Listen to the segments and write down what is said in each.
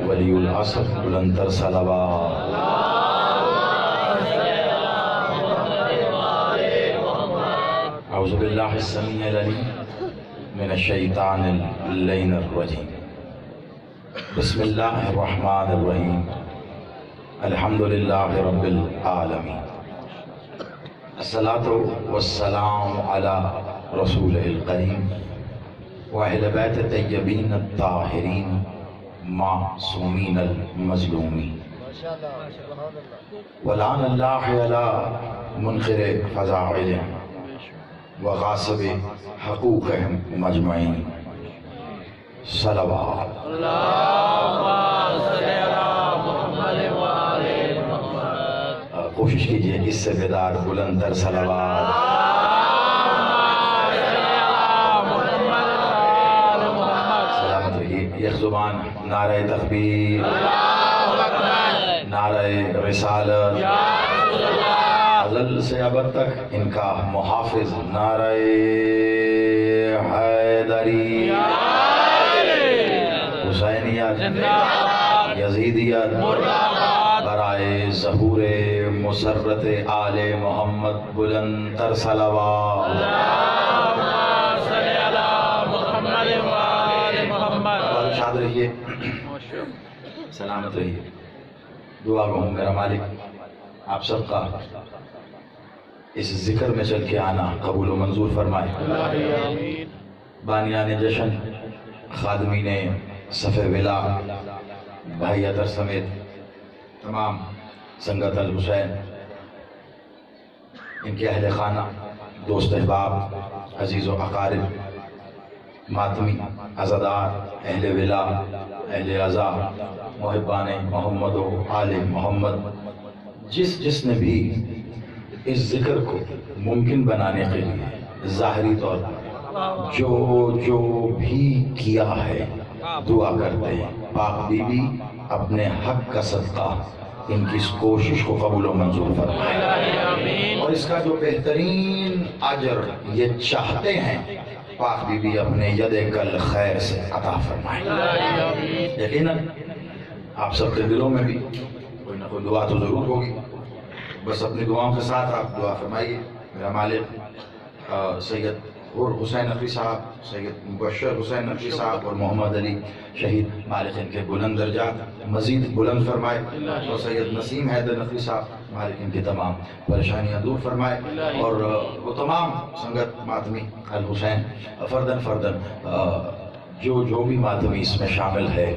ولی العصر بلندر صلوات. اعوذ باللہ السمیع العلیم من الشیطان اللعین الرجیم. بسم اللہ الرحمن الرحیم. الحمدللہ رب العالمین. الصلاۃ والسلام علی رسول الکریم واہل بیت طیبین الطاہرین معصومین المظلومین. ولعن اللہ علی منکر فضائلہم وغاصب حقوقہم مجمعین. صلوات. کوشش کیجئے اس سے بیدار بلند تر صلوات. سلامت رہیے. یک زبان نعرہ تکبیر، نعرہ رسالت، ازل سے ابد تک ان کا محافظ نعرہ حیدری، حسینیت، یزیدیت، برائے ظہور مسرت آل محمد بلند تر صلوات. شاد رہیے، سلامت رہیے. دعا گو میرا مالک آپ سب کا اس ذکر میں چل کے آنا قبول و منظور فرمائے. بانیان جشن، خادمین صف ولا، بھائی ادر سمیت تمام سنگت الحسین، ان کے اہل خانہ، دوست احباب، عزیز و اقارب، ماتمی، عزادار، اہل ولا، اہل عزا، محبان محمد و آل محمد، جس نے بھی اس ذکر کو ممکن بنانے کے لیے ظاہری طور پر جو بھی کیا ہے، دعا کرتے ہیں پاک بی بی اپنے حق کا صدقہ ان کی اس کوشش کو قبول و منظور فرمائے، اور اس کا جو بہترین اجر یہ چاہتے ہیں پاک بی بی اپنے ید کل خیر سے عطا فرمائے. یقیناً آپ سب کے دلوں میں بھی کوئی نہ کوئی دعا تو ضرور ہوگی. بس اپنی دعاؤں کے ساتھ آپ دعا فرمائیے. میرا مالک سید اور حسین نقوی صاحب، سید مبشر حسین نقوی صاحب اور محمد علی شہید، مالک ان کے بلند درجات مزید بلند فرمائے، اور سید نسیم حیدر نقوی صاحب، مالک ان کی تمام پریشانیاں دور فرمائے، اور وہ تمام سنگت ماتمی الحسین فردن جو بھی ماتمی اس میں شامل ہے،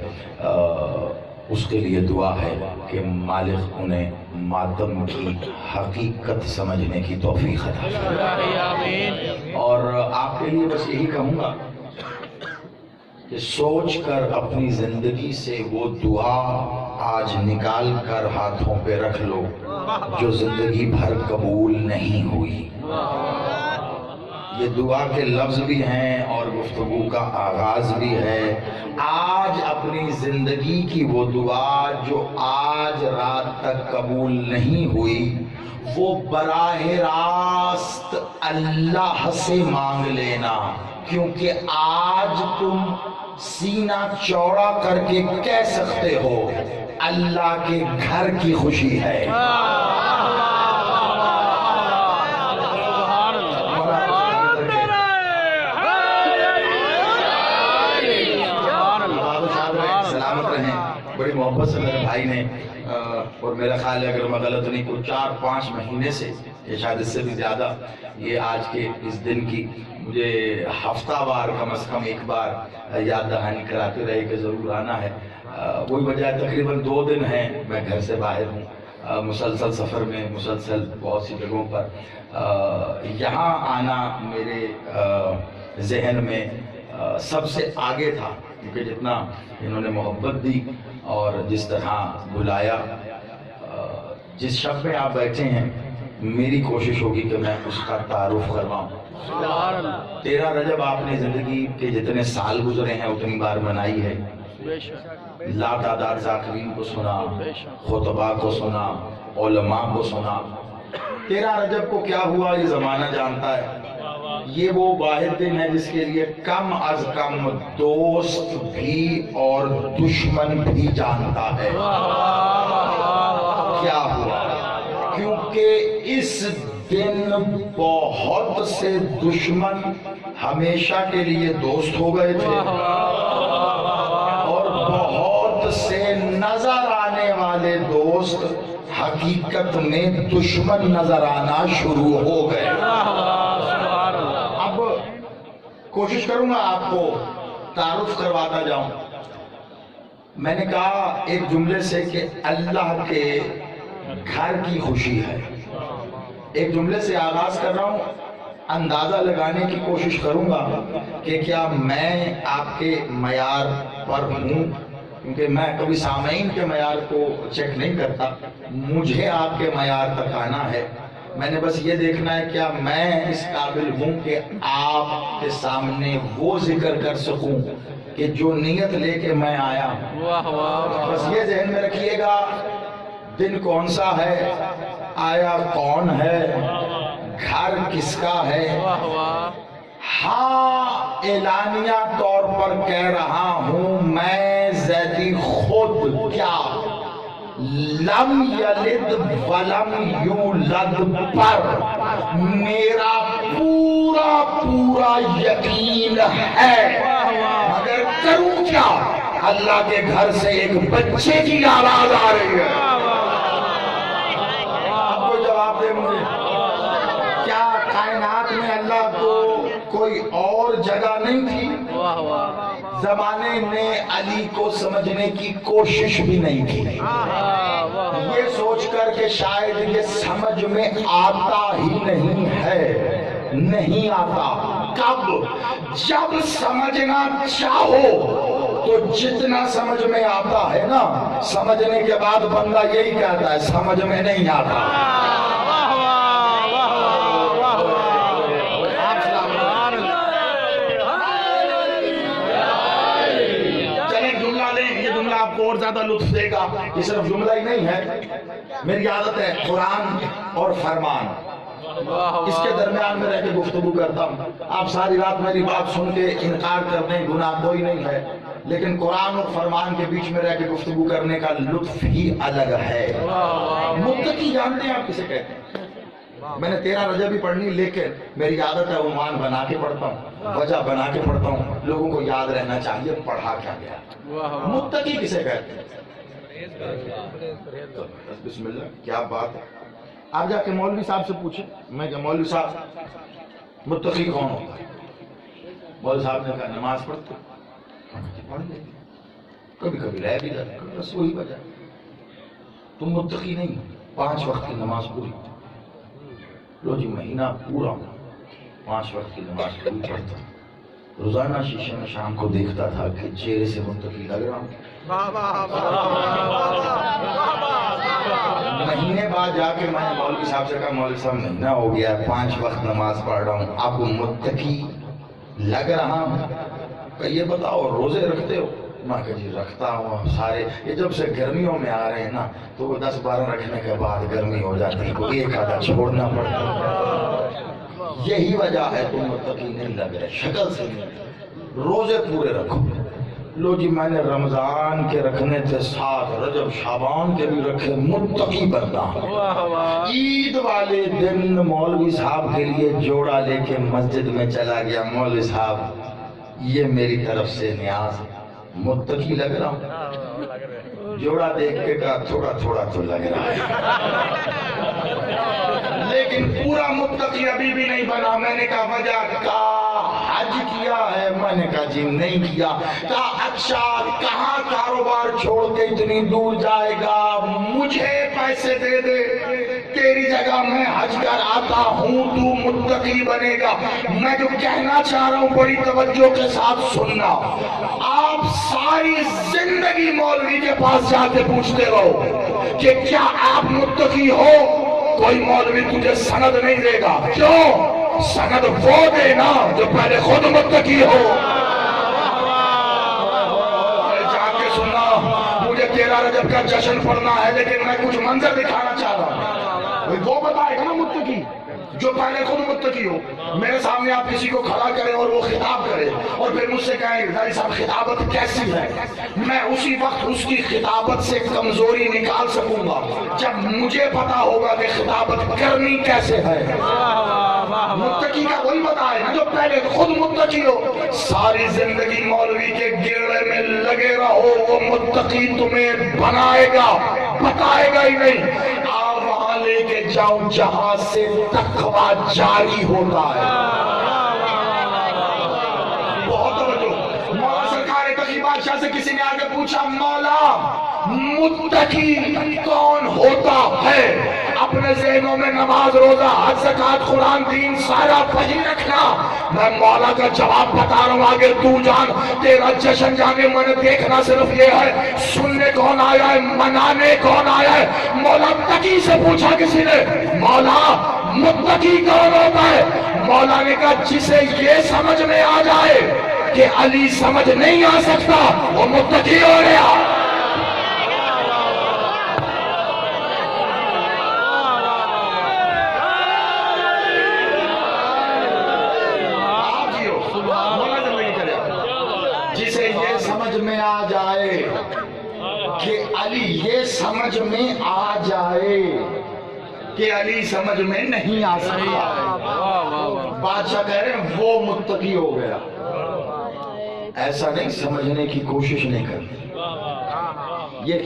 اس کے لیے دعا ہے کہ مالک انہیں ماتم کی حقیقت سمجھنے کی توفیق عطا فرمائے. اور آپ کے لیے بس یہی کہوں گا کہ سوچ کر اپنی زندگی سے وہ دعا آج نکال کر ہاتھوں پہ رکھ لو جو زندگی بھر قبول نہیں ہوئی. یہ دعا کے لفظ بھی ہیں اور گفتگو کا آغاز بھی ہے. آج اپنی زندگی کی وہ دعا جو آج رات تک قبول نہیں ہوئی، وہ براہ راست اللہ سے مانگ لینا، کیونکہ آج تم سینہ چوڑا کر کے کہہ سکتے ہو اللہ کے گھر کی خوشی ہے. بڑی محبت سے میرے بھائی نے، اور میرا خیال ہے اگر میں غلط نہیں کوئی 4-5 مہینے سے، یا شاید اس سے بھی زیادہ، یہ آج کے اس دن کی مجھے ہفتہ وار کم از کم ایک بار یاد دہانی کراتے رہے کہ ضرور آنا ہے. وہی وجہ تقریباً 2 دن ہیں میں گھر سے باہر ہوں، مسلسل سفر میں، مسلسل بہت سی جگہوں پر. یہاں آنا میرے ذہن میں سب سے آگے تھا، کیونکہ جتنا انہوں نے محبت دی اور جس طرح بلایا. جس شب میں آپ بیٹھے ہیں میری کوشش ہوگی کہ میں اس کا تعارف کرواؤں. 13 رجب آپ نے زندگی کے جتنے سال گزرے ہیں اتنی بار منائی ہے. لا تعداد ذاکرین کو سنا، خطبہ کو سنا، علماء کو سنا. 13 رجب کو کیا ہوا یہ زمانہ جانتا ہے. یہ وہ واحد دن ہے جس کے لیے کم از کم دوست بھی اور دشمن بھی جانتا ہے کیا ہوا، کیونکہ اس دن بہت سے دشمن ہمیشہ کے لیے دوست ہو گئے تھے اور بہت سے نظر آنے والے دوست حقیقت میں دشمن نظر آنا شروع ہو گئے۔ اب کوشش کروں گا آپ کو تعارف کرواتا جاؤں۔ میں نے کہا ایک جملے سے کہ اللہ کے گھر کی خوشی ہے، ایک جملے سے آغاز کر رہا ہوں، اندازہ لگانے کی کوشش کروں گا کہ کیا میں آپ کے معیار پر ہوں، کیونکہ میں کبھی سامعین کے معیار کو چیک نہیں کرتا، مجھے آپ کے معیار تک آنا ہے۔ میں نے بس یہ دیکھنا ہے کیا میں اس قابل ہوں کہ آپ کے سامنے وہ ذکر کر سکوں کہ جو نیت لے کے میں آیا ہوں۔ بس یہ ذہن میں رکھیے گا، دن کون سا ہے، آیا کون ہے، گھر کس کا ہے۔ ہاں اعلانیہ طور پر کہہ رہا ہوں، میں زیدی خود کیا لم یلد ولم یولد پر میرا پورا یقین ہے، مگر کروں کیا، اللہ کے گھر سے ایک بچے کی آواز آ رہی ہے۔ اب کوئی جواب دے مجھے، کیا کائنات میں اللہ کو کوئی اور جگہ نہیں تھی؟ زمانے نے علی کو سمجھنے کی کوشش بھی نہیں کی، یہ سوچ کر کہ شاید یہ سمجھ میں آتا ہی نہیں ہے، نہیں آتا۔ کب؟ جب سمجھنا چاہو تو جتنا سمجھ میں آتا ہے نا، سمجھنے کے بعد بندہ یہی کہتا ہے سمجھ میں نہیں آتا۔ آپ کو اور زیادہ لطف دے گا، یہ صرف جملہ ہی نہیں ہے، میری عادت ہے قرآن اور فرمان اس کے درمیان میں رہ کے گفتگو کرتا ہوں۔ آپ ساری رات میری بات سن کے انکار کر دیں، گناہ کوئی نہیں ہے، لیکن قرآن اور فرمان کے بیچ میں رہ کے گفتگو کرنے کا لطف ہی الگ ہے۔ متقی جانتے ہیں آپ کسے کہتے ہیں؟ میں نے 13 رجب بھی پڑھنی، لیکن میری عادت ہے عنوان بنا کے پڑھتا ہوں، وجہ بنا کے پڑھتا ہوں، لوگوں کو یاد رہنا چاہیے پڑھا کیا گیا۔ متقی کسے کہتے ہیں؟ بسم اللہ، کیا بات ہے۔ آپ جا کے مولوی صاحب سے پوچھیں، میں کہ مولوی صاحب متقی کون ہوتا ہے؟ مولوی صاحب نے کہا نماز پڑھتے، پڑھ لیتے، کبھی کبھی رہ بھی جاتے، بس وہی وجہ۔ تم متقی نہیں، 5 وقت کی نماز پوری، لو جی مہینہ پورا 5 وقت کی نماز پوری پڑھتا، روزانہ شیشے میں شام کو دیکھتا تھا کہ چہرے سے متقی لگ رہا ہوں۔ مہینے بعد جا کے میں نے مولوی صاحب سے کہا مولوی صاحب مہینہ ہو گیا 5 وقت نماز پڑھ رہا ہوں، اب متقی لگ رہا ہوں، کہ یہ بتاؤ روزے رکھتے ہو؟ میں کہا جی رکھتا ہوں سارے، یہ جب سے گرمیوں میں آ رہے ہیں نا تو وہ 10-12 رکھنے کے بعد گرمی ہو جاتی ہے، کوئی ایک آدھا چھوڑنا پڑتا ہے۔ یہی وجہ ہے تم متقی نہیں لگ رہے، شکل سے نہیں۔ روزے پورے رکھو، لو جی میں نے رمضان کے رکھنے تھے 7، رجب شعبان کے بھی رکھے، متقی بننا۔ عید والے دن مولوی صاحب کے لیے جوڑا لے کے مسجد میں چلا گیا، مولوی صاحب یہ میری طرف سے نیاز، متقی لگ رہا ہوں؟ جوڑا دیکھ کے کہا تھوڑا تھوڑا تو لگ رہا ہے، لیکن پورا متقی ابھی بھی نہیں بنا۔ میں نے کہا وجہ کا حج کیا ہے؟ میں نے کہا جی نہیں کیا۔ کہا اچھا کہاں کاروبار چھوڑ کے اتنی دور جائے گا؟ مجھے پیسے دے دے، تیری جگہ میں حج کر آتا ہوں، تو متقی بنے گا۔ میں جو کہنا چاہ رہا ہوں بڑی توجہ کے ساتھ سننا، آپ ساری زندگی مولوی کے پاس جا کے پوچھتے رہو کہ کیا آپ متقی ہو، کوئی مولوی تجھے سند نہیں دے گا۔ کیوں؟ سند وہ دے نا جو پہلے خود متقی ہو۔ جا کے سننا، مجھے 13 رجب کا جشن پڑھنا ہے، لیکن میں کچھ منظر دکھانا چاہ رہا ہوں، وہ بتائے گا نا متقی۔ جو پہلے خود متقی ہو، میرے سامنے آپ کسی کو کھڑا کریں اور وہ خطاب کرے اور پھر مجھ سے کہیں داری صاحب خطابت کیسی ہے، میں اسی وقت اس کی خطابت سے کمزوری نکال سکوں گا جب مجھے پتا ہوگا کہ خطابت کرنی کیسے ہے۔ متقی کا وہی بتائے نا جو پہلے خود متقی ہو۔ ساری زندگی مولوی کے گرڑے میں لگے رہو، وہ متقی تمہیں بنائے گا، بتائے گا ہی نہیں۔ وہاں لے کے جاؤں جہاں سے تقویٰ جاری ہوتا ہے۔ بہت توجہ۔ مولا سرکار تقی بادشاہ سے کسی نے آگے پوچھا، مولا متقی کون ہوتا ہے؟ اپنے ذہنوں میں نماز، روزہ، حج، زکوٰۃ، قرآن، دین سارا وہی رکھنا۔ میں مولا کا جواب بتا رہا ہوں، آگے تو جان، تیرا جشن جانے میں نے دیکھنا صرف یہ ہے سننے کون آیا ہے، منانے کون آیا ہے۔ مولا تقی سے پوچھا کسی نے، مولا متقی کون ہوتا ہے؟ مولا نے کہا جسے یہ سمجھ میں آ جائے کہ علی سمجھ نہیں آ سکتا وہ متقی ہو گیا۔ جسے یہ سمجھ میں آ جائے کہ علی، یہ سمجھ میں آ جائے کہ علی سمجھ میں نہیں آ سکتا، بادشاہ کہہ رہے ہیں وہ متقی ہو گیا۔ ایسا نہیں سمجھنے کی کوشش نہیں کرتی۔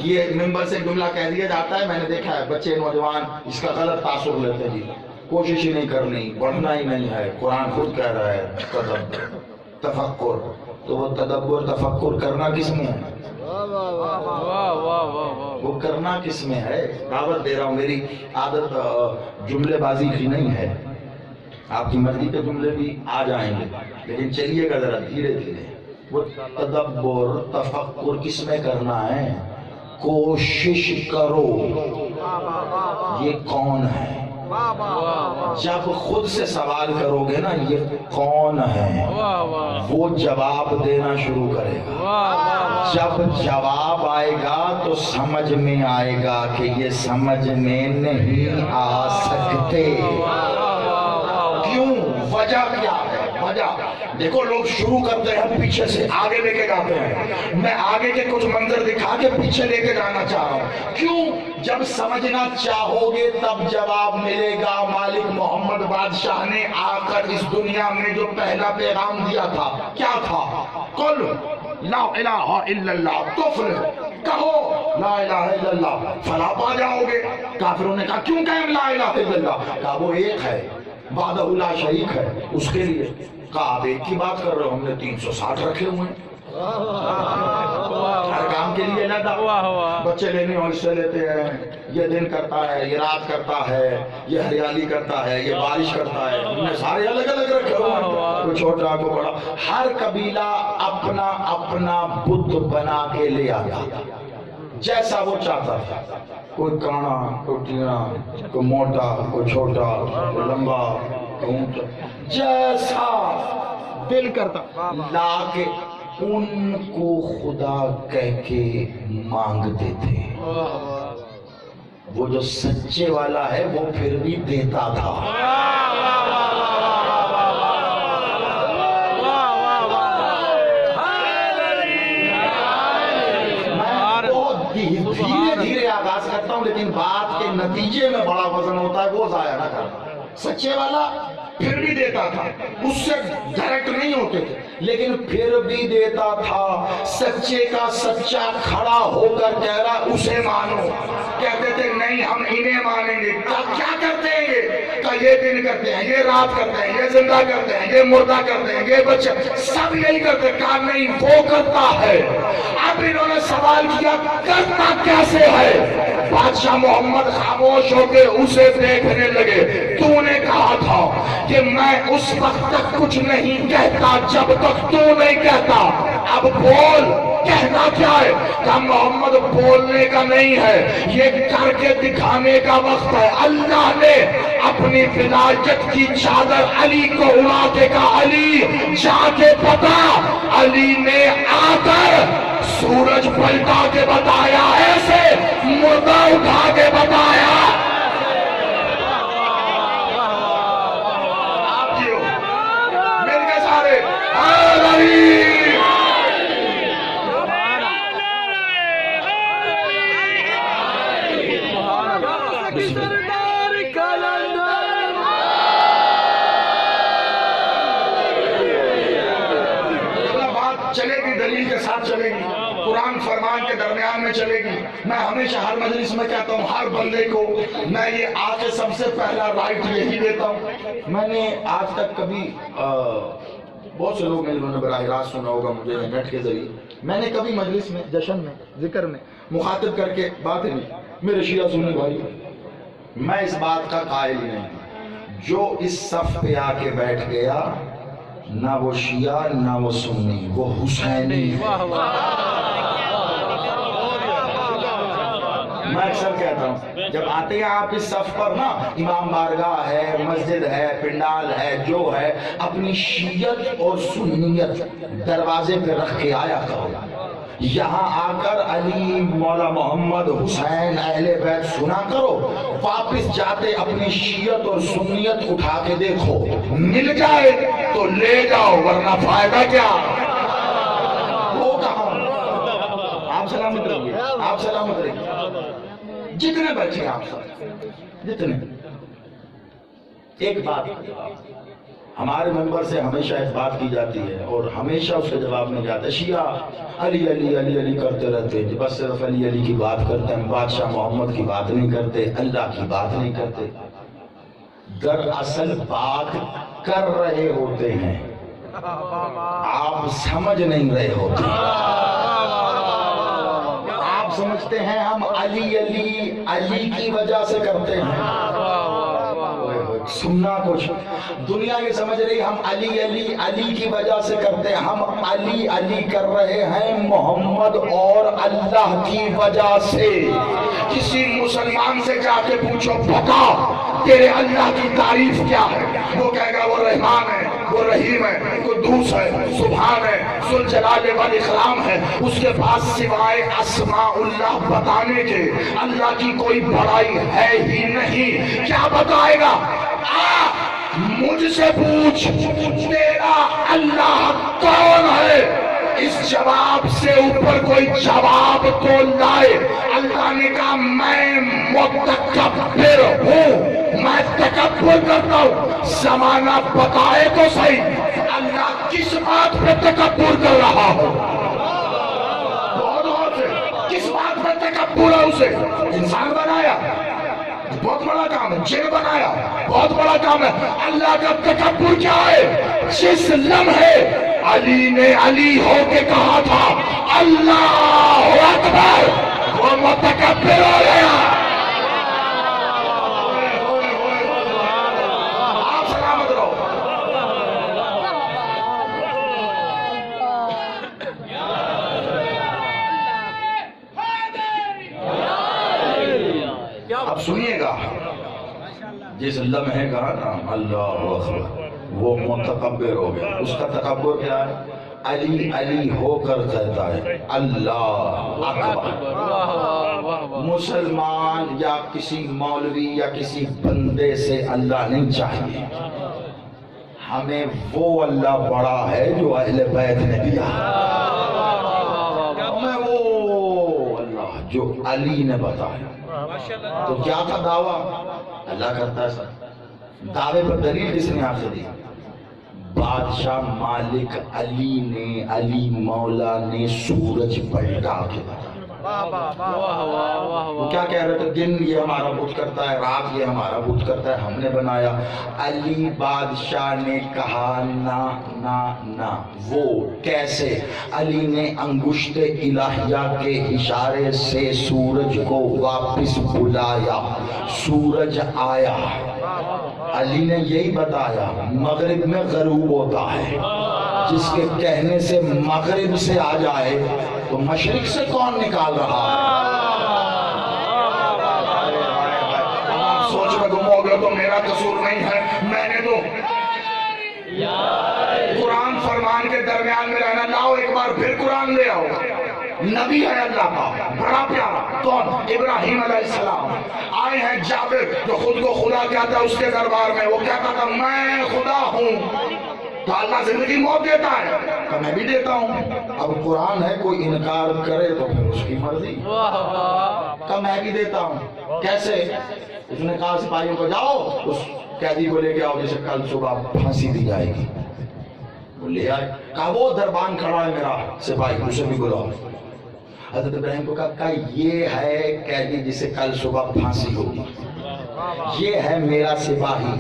یہ ممبر سے جملہ کہہ دیا جاتا ہے، میں نے دیکھا ہے بچے نوجوان اس کا غلط تاثر لیتے ہیں، جی کوشش ہی نہیں کرنی، بڑھنا ہی نہیں ہے۔ قرآن خود کہہ رہا ہے تدبر، تفکر، تو وہ تدبر تفکر کرنا کس میں ہے؟ وہ کرنا کس میں ہے؟ دعوت دے رہا ہوں، میری عادت جملے بازی کی نہیں ہے، آپ کی مرضی کے جملے بھی آ جائیں گے لیکن چلیے گا ذرا دھیرے دھیرے۔ وہ تدبر تفکر کس میں کرنا ہے؟ کوشش کرو یہ کون ہے۔ جب خود سے سوال کرو گے نا یہ کون ہے، وہ جواب دینا شروع کرے گا۔ جب جواب آئے گا تو سمجھ میں آئے گا کہ یہ سمجھ میں نہیں آ سکتے۔ کیوں؟ وجہ کیا ہے؟ وجہ دیکھو، لوگ شروع کرتے ہیں پیچھے سے آگے لے کے جاتے ہیں، میں آگے کے کچھ منظر دکھا کے پیچھے لے کے جانا چاہ رہا ہوں۔ کیوں؟ جب سمجھنا چاہو گے تب جواب ملے گا۔ مالک محمد بادشاہ نے آ کر اس دنیا میں جو پہلا پیغام دیا تھا کیا تھا؟ قل لا الہ الا اللہ تفلح، کہو لا الہ الا اللہ فلاح پا جاؤ گے۔ کافروں نے کہا کیوں کہیں لا الہ الا اللہ؟ کہا وہ ایک ہے، وحدہ لا شریک ہے، اس کے لیے۔ کہا آپ ایک کی بات کر رہے ہو، ہم نے 360 رکھے ہوئے ہیں، ہر کام کے لیے علیحدہ بچے لینے ہو حصے لیتے ہیں، یہ دن کرتا ہے، یہ رات کرتا ہے، یہ ہریالی کرتا ہے، یہ بارش کرتا ہے، ہم نے سارے الگ الگ رکھے ہوئے ہیں، کوئی چھوٹا کوئی بڑا۔ ہر قبیلہ اپنا اپنا بت بنا کے لے آتا جیسا وہ چاہتا تھا، کوئی کانا، کوئی ٹینا، کوئی موٹا، کوئی چھوٹا، کوئی لمبا، کوئی اونچا، جیسا دل کرتا لا کے ان کو خدا کہہ کے مانگتے تھے۔ وہ جو سچے والا ہے وہ پھر بھی دیتا تھا۔ دھیرے دھیرے آغاز کرتا ہوں لیکن بات کے نتیجے میں بڑا وزن ہوتا ہے، وہ ضائع نہ کرنا۔ سچے والا پھر بھی دیتا تھا، اس سے ڈائریکٹ نہیں ہوتے تھے لیکن پھر بھی دیتا تھا۔ سچے کا سچا کھڑا ہو کر کہہ رہا اسے مانو، کہتے تھے نہیں ہم انہیں مانیں گے۔ کیا کرتے ہیں یہ دن کرتے ہیں، یہ رات کرتے ہیں، یہ زندہ کرتے ہیں، یہ مردہ کرتے ہیں، یہ بچے سب یہی کرتے ہیں۔ کہا نہیں وہ کرتا ہے۔ اب انہوں نے سوال کیا کرتا کیسے ہے؟ بادشاہ محمد خاموش ہو کے اسے دیکھنے لگے۔ تو نے کہا تھا کہ میں اس وقت تک کچھ نہیں کہتا جب تک تو نہیں کہتا، اب بول، کہنا کیا ہے؟ کہ محمد بولنے کا نہیں ہے، یہ کر کے دکھانے کا وقت ہے۔ اللہ نے اپنی ولایت کی چادر علی کو اڑا کے کہا علی جا کے بتا۔ علی نے آ کر سورج پلٹا کے بتایا، ایسے مردہ اٹھا کے بتایا۔ بات چلے گی، قرآن فرمان کے درمیان میں چلے گی۔ میں ہمیشہ ہر مجلس میں کہتا ہوں، ہر بندے کو میں یہ آج سے سب سے پہلا رائٹ یہی دیتا ہوں۔ میں نے آج تک کبھی بہت سے لوگ ہیں جنہوں نے براہ راست سنا ہوگا مجھے نیٹ کے ذریعے، میں نے کبھی مجلس میں، جشن میں، ذکر میں مخاطب کر کے بات ہی نہیں، میرے شیعہ سنی بھائی، میں اس بات کا قائل ہی نہیں ہوں۔ جو اس صف پہ آ کے بیٹھ گیا، نہ وہ شیعہ نہ وہ سنی، وہ حسینی ہے۔ میں اکثر کہتا ہوں، جب آتے ہیں آپ اس صف پر نا، امام بارگاہ ہے، مسجد ہے، پنڈال ہے، جو ہے، اپنی شیعت اور سنیت دروازے پہ رکھ کے آیا کرو۔ یہاں آ کر علی، مولا محمد، حسین، اہل بیت سنا کرو، واپس جاتے اپنی شیعت اور سنیت اٹھا کے دیکھو، مل جائے تو لے جاؤ، ورنہ فائدہ کیا؟ وہ کہاں؟ آپ سلامت رہیے، آپ سلامت رہیے، جتنے بیٹھے آپ سب، جتنے۔ ایک بات ہمارے ممبر سے ہمیشہ ایک بات کی جاتی ہے اور ہمیشہ اس کے جواب میں جاتا ہے، شیعہ علی علی علی علی کرتے رہتے ہیں، بس صرف علی علی کی بات کرتے ہیں، بادشاہ محمد کی بات نہیں کرتے، اللہ کی بات نہیں کرتے۔ دراصل بات کر رہے ہوتے ہیں، آپ سمجھ نہیں رہے ہوتے۔ آپ سمجھتے ہیں ہم علی علی علی کی وجہ سے کرتے ہیں، سننا کچھ دنیا یہ سمجھ رہی ہم علی علی علی کی وجہ سے کرتے ہیں، ہم علی علی کر رہے ہیں محمد اور اللہ کی وجہ سے۔ کسی مسلمان سے جا کے پوچھو، بتا تیرے اللہ کی تعریف کیا ہے، وہ کہے گا وہ رحمان ہے، وہ رحیم ہے، قدوس ہے، سبحان ہے، ذوالجلال والاکرام ہے۔ اس کے پاس سوائے اسماء اللہ بتانے کے اللہ کی کوئی بڑائی ہے ہی نہیں۔ کیا بتائے گا؟ مجھ سے پوچھ تیرا اللہ کون ہے، اس جواب سے اوپر کوئی جواب تو لائے۔ اللہ نے کہا میں متکبر ہوں، میں تکبر کرتا ہوں، زمانہ بتائے تو صحیح اللہ کس بات پہ تکبر کر رہا ہو۔ کس بات پہ تکبر ہے؟ اسے انسان بنایا، بہت بڑا کام ہے، جن بنایا، بہت بڑا کام ہے۔ اللہ کا تکبر کیا ہے؟ جس لمحے علی نے علی ہو کے کہا تھا اللہ اکبر، وہ متکبر ہو گیا۔ آپ سلامت رہو۔ اب سنیے گا، جس لمحے کہا نا اللہ اکبر، وہ متکبر ہو گیا۔ اس کا تکبر کیا ہے؟ علی علی ہو کر کہتا ہے اللہ اکبر۔ مسلمان یا کسی مولوی یا کسی بندے سے اللہ نہیں چاہیے، ہمیں وہ اللہ بڑا ہے جو اہل بیت نے دیا، ہمیں وہ اللہ جو علی نے بتایا۔ تو کیا تھا دعویٰ؟ اللہ کرتا ہے سر، دعوے پر دلیل کس نے آپ سے دی؟ بادشاہ مالک علی نے، علی مولا نے سورج پلٹا کے بتایا۔ وہ کیا کہہ رہے تھے؟ دن یہ ہمارا بت کرتا ہے، رات یہ ہمارا بت کرتا ہے، ہم نے بنایا۔ علی بادشاہ نے کہا نا نا نا۔ وہ کیسے؟ علی نے انگشت الہیہ کے اشارے سے سورج کو واپس بلایا، سورج آیا۔ علی نے یہی بتایا مغرب میں غروب ہوتا ہے، جس کے کہنے سے مغرب سے آ جائے تو مشرق سے کون نکال رہا ہے؟ سوچ میں گم ہو گیا تو میرا قصور نہیں ہے، میں نے تو قرآن فرمان کے درمیان میں رہنا۔ لاؤ ایک بار پھر قرآن لے آؤ۔ نبی ہے اللہ کا بڑا پیارا، کون؟ ابراہیم علیہ السلام۔ آئے ہیں جابر جو خود کو خدا کہتا ہے، اس کے دربار میں وہ کہتا تھا میں خدا ہوں۔ تو اللہ زندگی موت دیتا ہے تو میں بھی دیتا ہوں۔ اب قرآن ہے، کوئی انکار کرے تو پھر اس کی مرضی، کہ میں بھی دیتا ہوں۔ کیسے؟ اس نے کہا سپاہیوں کو جاؤ اس قیدی کو لے کے آؤ جسے کل صبح پھانسی دی جائے گی۔ وہ لے آئے، کہا وہ دربان کھڑا ہے میرا سپاہی، اسے بھی بلاؤ۔ حضرت ابراہیم کو کہا یہ ہے قیدی جسے کل صبح پھانسی ہوگی، یہ ہے میرا سپاہی،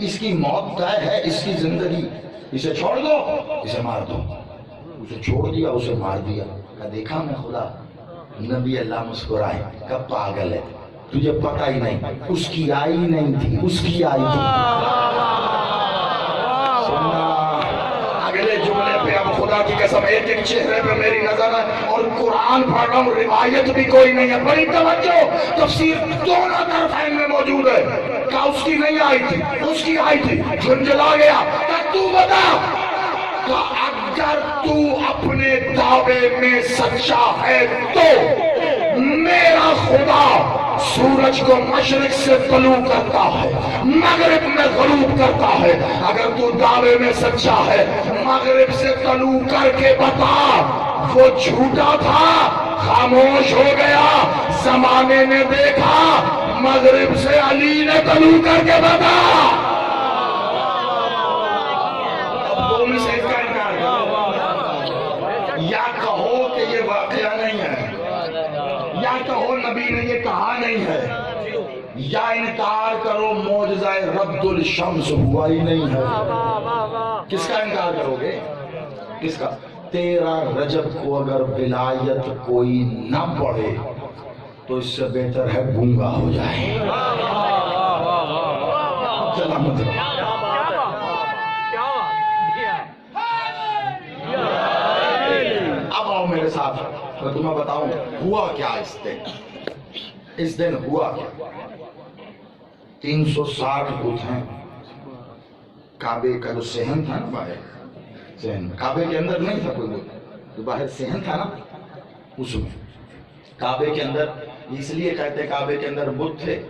اس کی موت طے ہے، اس کی زندگی، اسے چھوڑ دو، اسے مار دو۔ اسے چھوڑ دیا، اسے مار دیا۔ کہا دیکھا میں خدا، نبی اللہ مسکرائے، کہا پاگل ہے، تجھے پتہ ہی نہیں، اس کی آئی نہیں تھی، اس کی آئی تھی۔ سننا اگلے جملے پہ اب خدا کی قسم ایک ایک چہرے پہ میری نظر ہے، اور قرآن پڑھ رہا ہوں، روایت بھی کوئی نہیں ہے، بڑی توجہ، تفسیر دونوں طرفین میں موجود ہے۔ کہا اس کی نہیں آئی تھی، اس کی آئی تھی، جھنجھلا گیا۔ کہا تو بتا، کہ اگر تو اپنے دعوے میں سچا ہے تو میرا خدا سورج کو مشرق سے طلوع کرتا ہے، مغرب میں غروب کرتا ہے۔ اگر تو دعوے میں سچا ہے، مغرب سے طلوع کر کے بتا، وہ جھوٹا تھا، خاموش ہو گیا، زمانے نے دیکھا، مغرب سے علی نے طلوع کر کے بتا۔ یا کہو کہ یہ واقعہ نہیں ہے، یا کہو نبی نے یہ کہا نہیں ہے، یا انکار کرو معجزہ رد الشمس ہوا ہی نہیں ہے۔ کس کا انکار کرو گے؟ کس کا؟ 13 رجب کو اگر ولایت کوئی نہ پڑھے تو اس سے بہتر ہے گونگا ہو جائے۔ چلا مطلب اب آؤ میرے ساتھ، میں تمہیں بتاؤں ہوا کیا اس دن ہوا کیا۔ 360 بت ہیں، کعبے کا جو صحن تھا نا باہر، صحن کعبے کے اندر نہیں تھا کوئی بت، جو باہر صحن تھا نا اس میں، کعبے کے اندر اس لیے کہتے کعبے کے اندر بت تھے،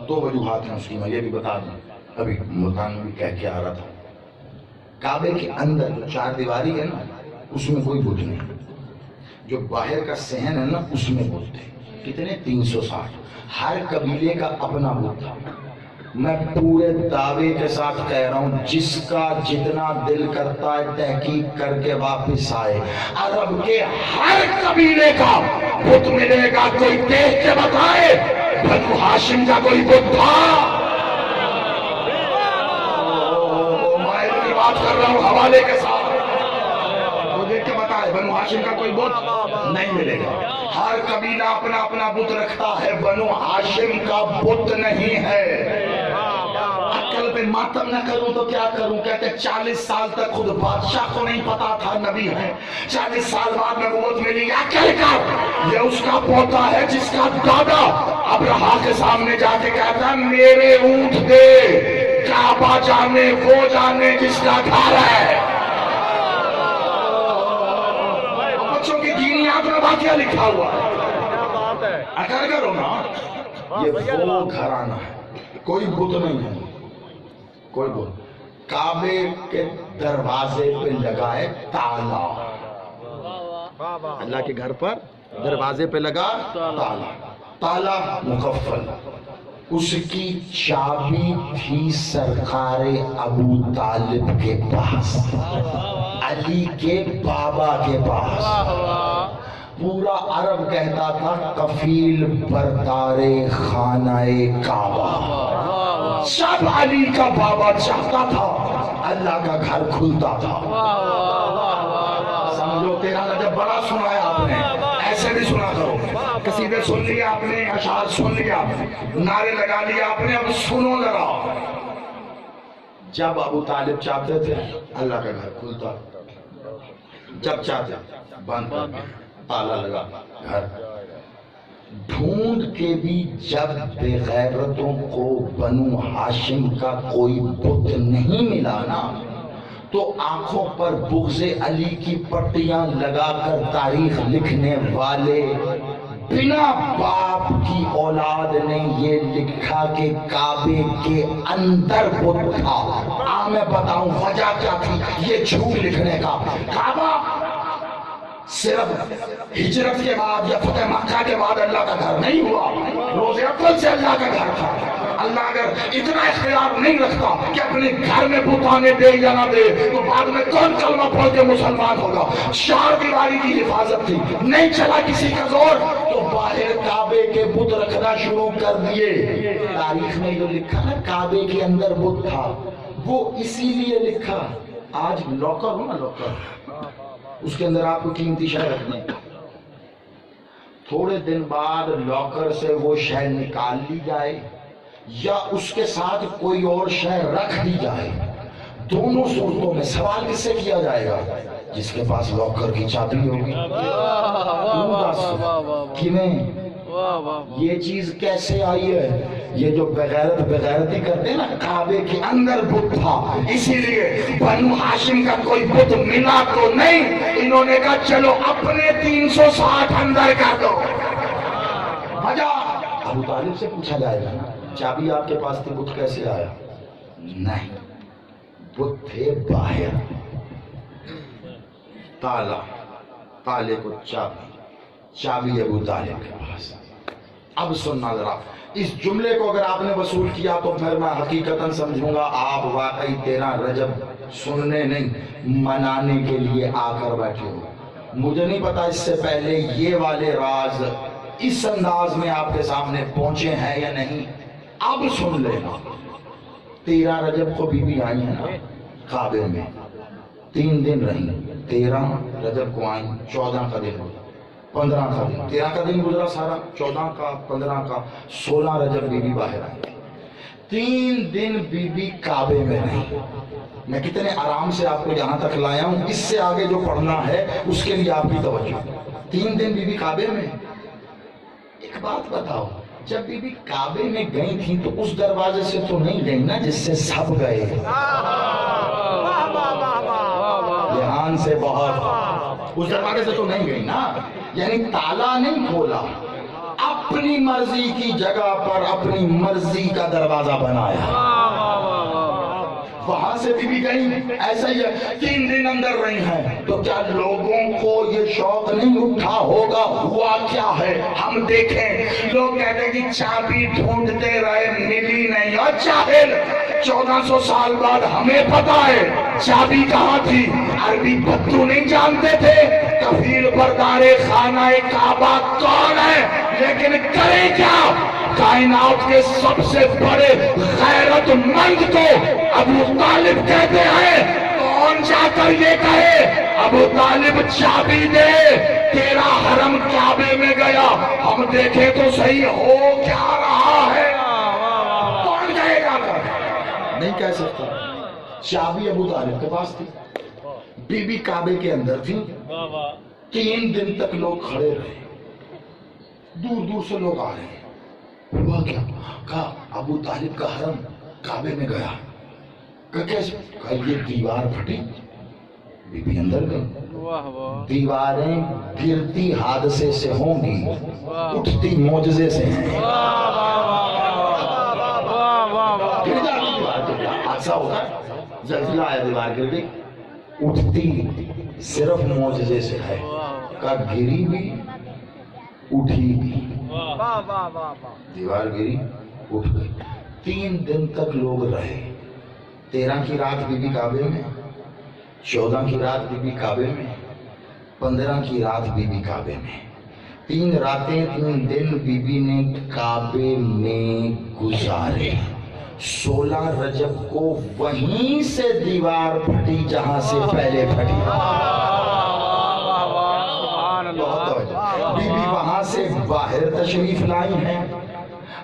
2 وجوہات ہیں اس کی، میں یہ بھی بتا دوں، ابھی ملتان میں بھی کہہ کے آ رہا تھا۔ کعبے کے اندر جو 4 دیواری ہے نا اس میں کوئی بت نہیں، جو باہر کا صحن ہے نا اس میں بت تھے۔ کتنے؟ 360۔ ہر قبیلے کا اپنا بت تھا۔ میں پورے دعوے کے ساتھ کہہ رہا ہوں، جس کا جتنا دل کرتا ہے تحقیق کر کے واپس آئے، عرب کے ہر قبیلے کا بت ملے گا۔ کوئی دیکھ کے بتائے بنو ہاشم کا کوئی بت تھا؟ میں اتنی بات کر رہا ہوں حوالے کے ساتھ، دیکھ کے بتائے بنو ہاشم کا کوئی بت نہیں ملے گا۔ ہر قبیلہ اپنا اپنا بت رکھتا ہے، بنو ہاشم کا بت نہیں ہے۔ عقل پہ ماتم نہ کروں تو کیا کروں؟ کہتے 40 سال تک خود بادشاہ کو نہیں پتا تھا نبی ہے، 40 سال بعد نبوت ملی۔ عقل کر، یہ اس کا پوتا ہے جس کا دادا ابرہا کے سامنے جا کے کہتا ہے میرے اونٹ دے، کعبہ جانے وہ جانے جس کا گھر ہے۔ بچوں کی دینیات میں واقعہ لکھا ہوا ہے، اگر کرو نا، یہ وہ گھرانہ ہے، کوئی بت نہیں ہے، کوئی بت۔ کعبے کے دروازے پہ لگائے تالا، اللہ کے گھر پر دروازے پہ لگا تالا، تالا مقفل، اس کی چابی تھی سرکار ابو طالب کے پاس، علی کے بابا کے پاس۔ پورا عرب کہتا تھا کفیل بردار خانہ کعبہ۔ سب علی کا بابا چاہتا تھا، اللہ کا گھر کھلتا تھا۔ سمجھو 13 رجب بڑا سنایا آپ نے، ایسے بھی سنا کرو، قصیدے سن لیا آپ نے، اشعار سن لیا، نعرے لگا لیا آپ نے، اب سنو ذرا۔ جب ابو طالب چاہتے تھے اللہ کا گھر کھلتا، جب چاہتے بند کر کے تالا لگا گھر۔ ڈھونڈ کے بھی جب بے غیرتوں کو بنو ہاشم کا کوئی بت نہیں ملا نا، تو آنکھوں پر بغض علی کی پٹیاں لگا کر تاریخ لکھنے والے بنا باپ کی اولاد نے یہ لکھا کہ کعبے کے اندر بت تھا۔ میں بتاؤں وجہ کیا تھی یہ جھوٹ لکھنے کا؟ کعبہ صرف ہجرت کے بعد یا فتح مکہ کے بعد اللہ کا گھر نہیں ہوا، روز اول سے اللہ کا گھر تھا۔ اللہ اگر اتنا اختیار نہیں رکھتا کہ اپنے گھر میں بتانے دے یا نہ دے تو بعد میں کون کلمہ پڑھ کے مسلمان ہوگا؟ چار دیواری کی حفاظت تھی، نہیں چلا کسی کا زور تو باہر کعبے کے بت رکھنا شروع کر دیے۔ تاریخ میں جو لکھا نا کعبے کے اندر بت تھا، وہ اسی لیے لکھا۔ آج لاکر ہو نا، لاکر، اس کے اندر آپ کو قیمتی شے رکھنے، تھوڑے دن بعد لاکر سے وہ شے نکال لی جائے یا اس کے ساتھ کوئی اور شے رکھ دی جائے، دونوں صورتوں میں سوال کس سے کیا جائے گا؟ جس کے پاس لاکر کی چابی ہوگی۔ یہ چیز کیسے آئی ہے؟ یہ جو بغیرتی کرتے ہیں نا، کعبے کے اندر بت تھا، اسی لیے بنو ہاشم کا کوئی بت ملا تو نہیں، انہوں نے کہا چلو اپنے 360 اندر کر دو۔ مجا ابو طالب سے پوچھا جائے گا نا، چابی آپ کے پاس تھی، بت کیسے آیا؟ نہیں، بت تھے باہر، تالا، تالے کو چابی، چابی ابو طالب کے پاس۔ اب سننا ذرا، اس جملے کو اگر آپ نے وصول کیا تو پھر میں حقیقتاً سمجھوں گا آپ واقعی 13 رجب سننے نہیں منانے کے لیے آ کر بیٹھے ہو۔ مجھے نہیں پتا اس سے پہلے یہ والے راز اس انداز میں آپ کے سامنے پہنچے ہیں یا نہیں، اب سن لینا۔ 13 رجب کو بی بی آئی ہیں نا کعبے میں، 3 دن رہی، 13 رجب کو آئیں، 14 کا دن، 15 کا دن، 13 کا دن گزرا سارا، 14 کا، 15 کا، 16 رجب بی بی باہر آئی، 3 دن بی بی کعبے میں رہی۔ میں کتنے آرام سے آپ کو یہاں تک لایا ہوں، اس سے آگے جو پڑھنا ہے اس کے لیے آپ کی توجہ۔ 3 دن بی بی کعبے میں۔ ایک بات بتاؤ، جب بی بی کعبے میں گئی تھی تو اس دروازے سے تو نہیں گئی نا جس سے سب گئے، دھیان سے بہت، اس دروازے سے تو نہیں گئی نا، یعنی تالا نہیں کھولا، اپنی مرضی کی جگہ پر اپنی مرضی کا دروازہ بنایا، وہاں سے بھی گئی۔ ایسا ہی ہے، 3 دن اندر رہی ہیں تو کیا لوگوں کو یہ شوق نہیں اٹھا ہوگا ہوا کیا ہے ہم دیکھیں؟ لوگ کہتے ہیں کہ چابی ڈھونڈتے رہے ملی نہیں، اور جاہل 1400 سال بعد ہمیں پتا ہے چابی کہاں تھی۔ عربی بدو نہیں جانتے تھے کفیل بردار خانہ کعبہ کون ہے، لیکن کرے کیا؟ کائنات کے سب سے بڑے غیرت مند کو ابو طالب کہتے ہیں، کون جا کر یہ کہے ابو طالب چابی دے، تیرا حرم کعبے میں گیا، ہم دیکھیں تو صحیح ہو کیا رہا ہے، کون کہے گا؟ نہیں کہہ سکتا۔ چابی ابو طالب کے پاس تھی، بی بی کعبے کے اندر تھی، 3 دن تک لوگ کھڑے رہے، دور دور سے لوگ آ رہے ہیں۔ ہوا کیا؟ کہا ابو طالب کا حرم کعبے میں گیا۔ کیسے؟ کہا یہ دیوار پھٹی، بی بی اندر گئی۔ دیواریں گرتی حادثے سے ہوں گی، اٹھتی معجزے سے ہیں۔ گر جاتی دیوار تو کیا حادثہ ہوتا ہے، زلزلہ آیا دیوار گر گئی، اٹھتی صرف معجزے سے ہے۔ کہا گری بھی اٹھی بھی، دیوار گری اٹھ گئی۔ 3 دن تک لوگ رہے، 13 کی رات بی بی کعبے میں، 14 کی رات بی بی کعبے میں، 15 کی رات بی بی کعبے میں، 3 راتیں 3 دن بی بی نے کعبے میں گزارے۔ 16 رجب کو وہیں سے دیوار پھٹی جہاں سے پہلے پھٹی، بی بی وہاں سے باہر تشریف لائی ہیں۔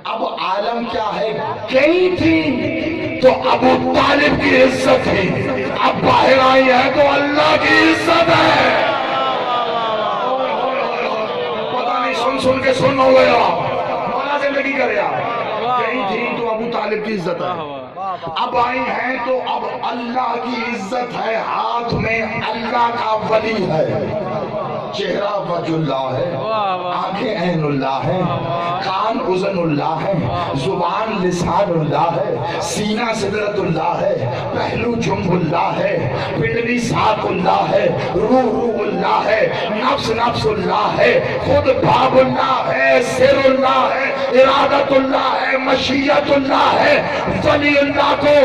اب عالم کیا ہے، گئی تھی تو ابو طالب کی عزت تھی، اب باہر آئی ہے تو اللہ کی عزت ہے۔ پتہ نہیں سن کے سن ہو گیا، مولا زندگی کر گیا۔ گئی تھی تو ابو طالب کی عزت ہے، اب آئی ہیں تو اب اللہ کی عزت ہے، ہاتھ میں اللہ کا ولی ہے۔ چہرہ وجہ اللہ ہے، آنکھیں عین اللہ ہے، کان اذن اللہ ہے، زبان لسان اللہ ہے، سینہ سدرت اللہ ہے، پہلو جنب اللہ ہے، پنڈلی ساق اللہ ہے، روح اللہ ہے، نفس نفس اللہ ہے، خود باب اللہ ہے، سر اللہ ہے، ارادت اللہ ہے، مشیت اللہ ہے۔ ولی اللہ کو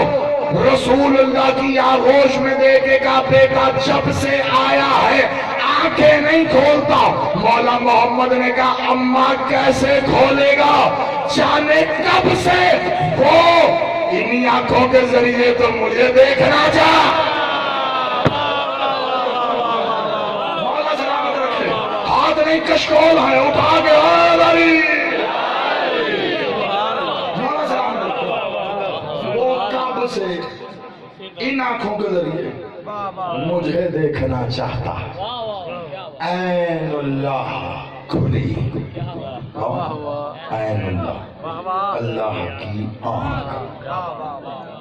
رسول اللہ کی آغوش میں دیکھے گا بیٹا جب سے آیا ہے آنکھیں نہیں کھولتا۔ مولا محمد نے کہا اماں کیسے کھولے گا؟ جانے کب سے وہ انہی آنکھوں کے ذریعے تو مجھے دیکھنا چاہ۔ مولا سلامت رکھے، ہاتھ نہیں کشکول ہے، اٹھا کے علی مولا سلامت رکھے، وہ کب سے ان آنکھوں کے ذریعے مجھے دیکھنا چاہتا۔ عین اللہ کھلی، عین اللہ، اللہ کی آنکھ۔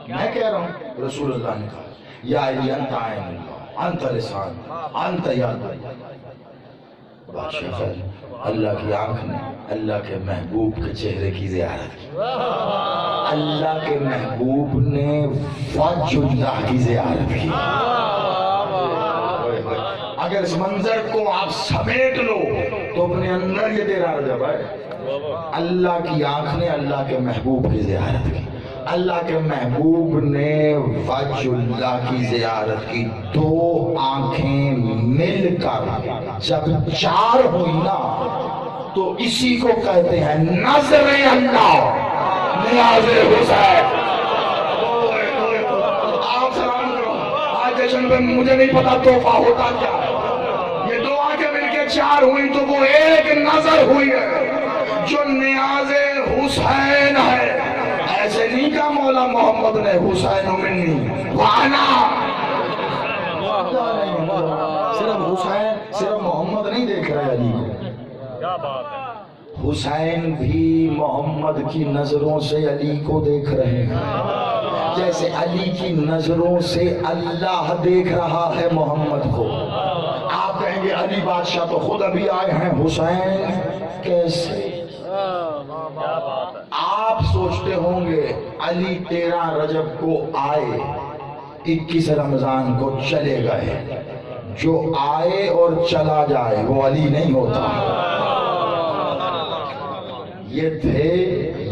میں کہہ رہا ہوں، رسول اللہ نے کہا یا علی انت عین اللہ، انت لسان، انت یاد۔ بادشاہ خیر اللہ کی آنکھ نے اللہ کے محبوب کے چہرے کی زیارت کی، اللہ کے محبوب نے وجہ اللہ کی زیارت کی۔ اگر اس منظر کو آپ سمیٹ لو تو اپنے اندر یہ تیرا رجب ہے۔ اللہ کی آنکھ نے اللہ کے محبوب کی زیارت کی، اللہ کے محبوب نے وجہ اللہ کی زیارت کی۔ دو آنکھیں مل کر جب چار ہوئی نا تو اسی کو کہتے ہیں نظر اللہ نیاز حسین۔ آپ سلام کرو، آج جشن پہ مجھے نہیں پتا تحفہ ہوتا کیا ہے۔ یہ دو آنکھیں مل کے چار ہوئی تو وہ ایک نظر ہوئی ہے جو نیاز حسین ہے۔ ایسے نہیں کہا مولا محمد نے حسین منی وانا، صرف حسین، صرف محمد نہیں دیکھ رہے علی کو، حسین بھی محمد کی نظروں سے علی کو دیکھ رہے ہیں، جیسے علی کی نظروں سے اللہ دیکھ رہا ہے محمد کو۔ آپ کہیں گے علی بادشاہ تو خود ابھی آئے ہیں، حسین کیسے؟ آپ سوچتے ہوں گے علی 13 رجب کو آئے، 21 رمضان کو چلے گئے، جو آئے اور چلا جائے وہ علی نہیں ہوتا۔ یہ تھے،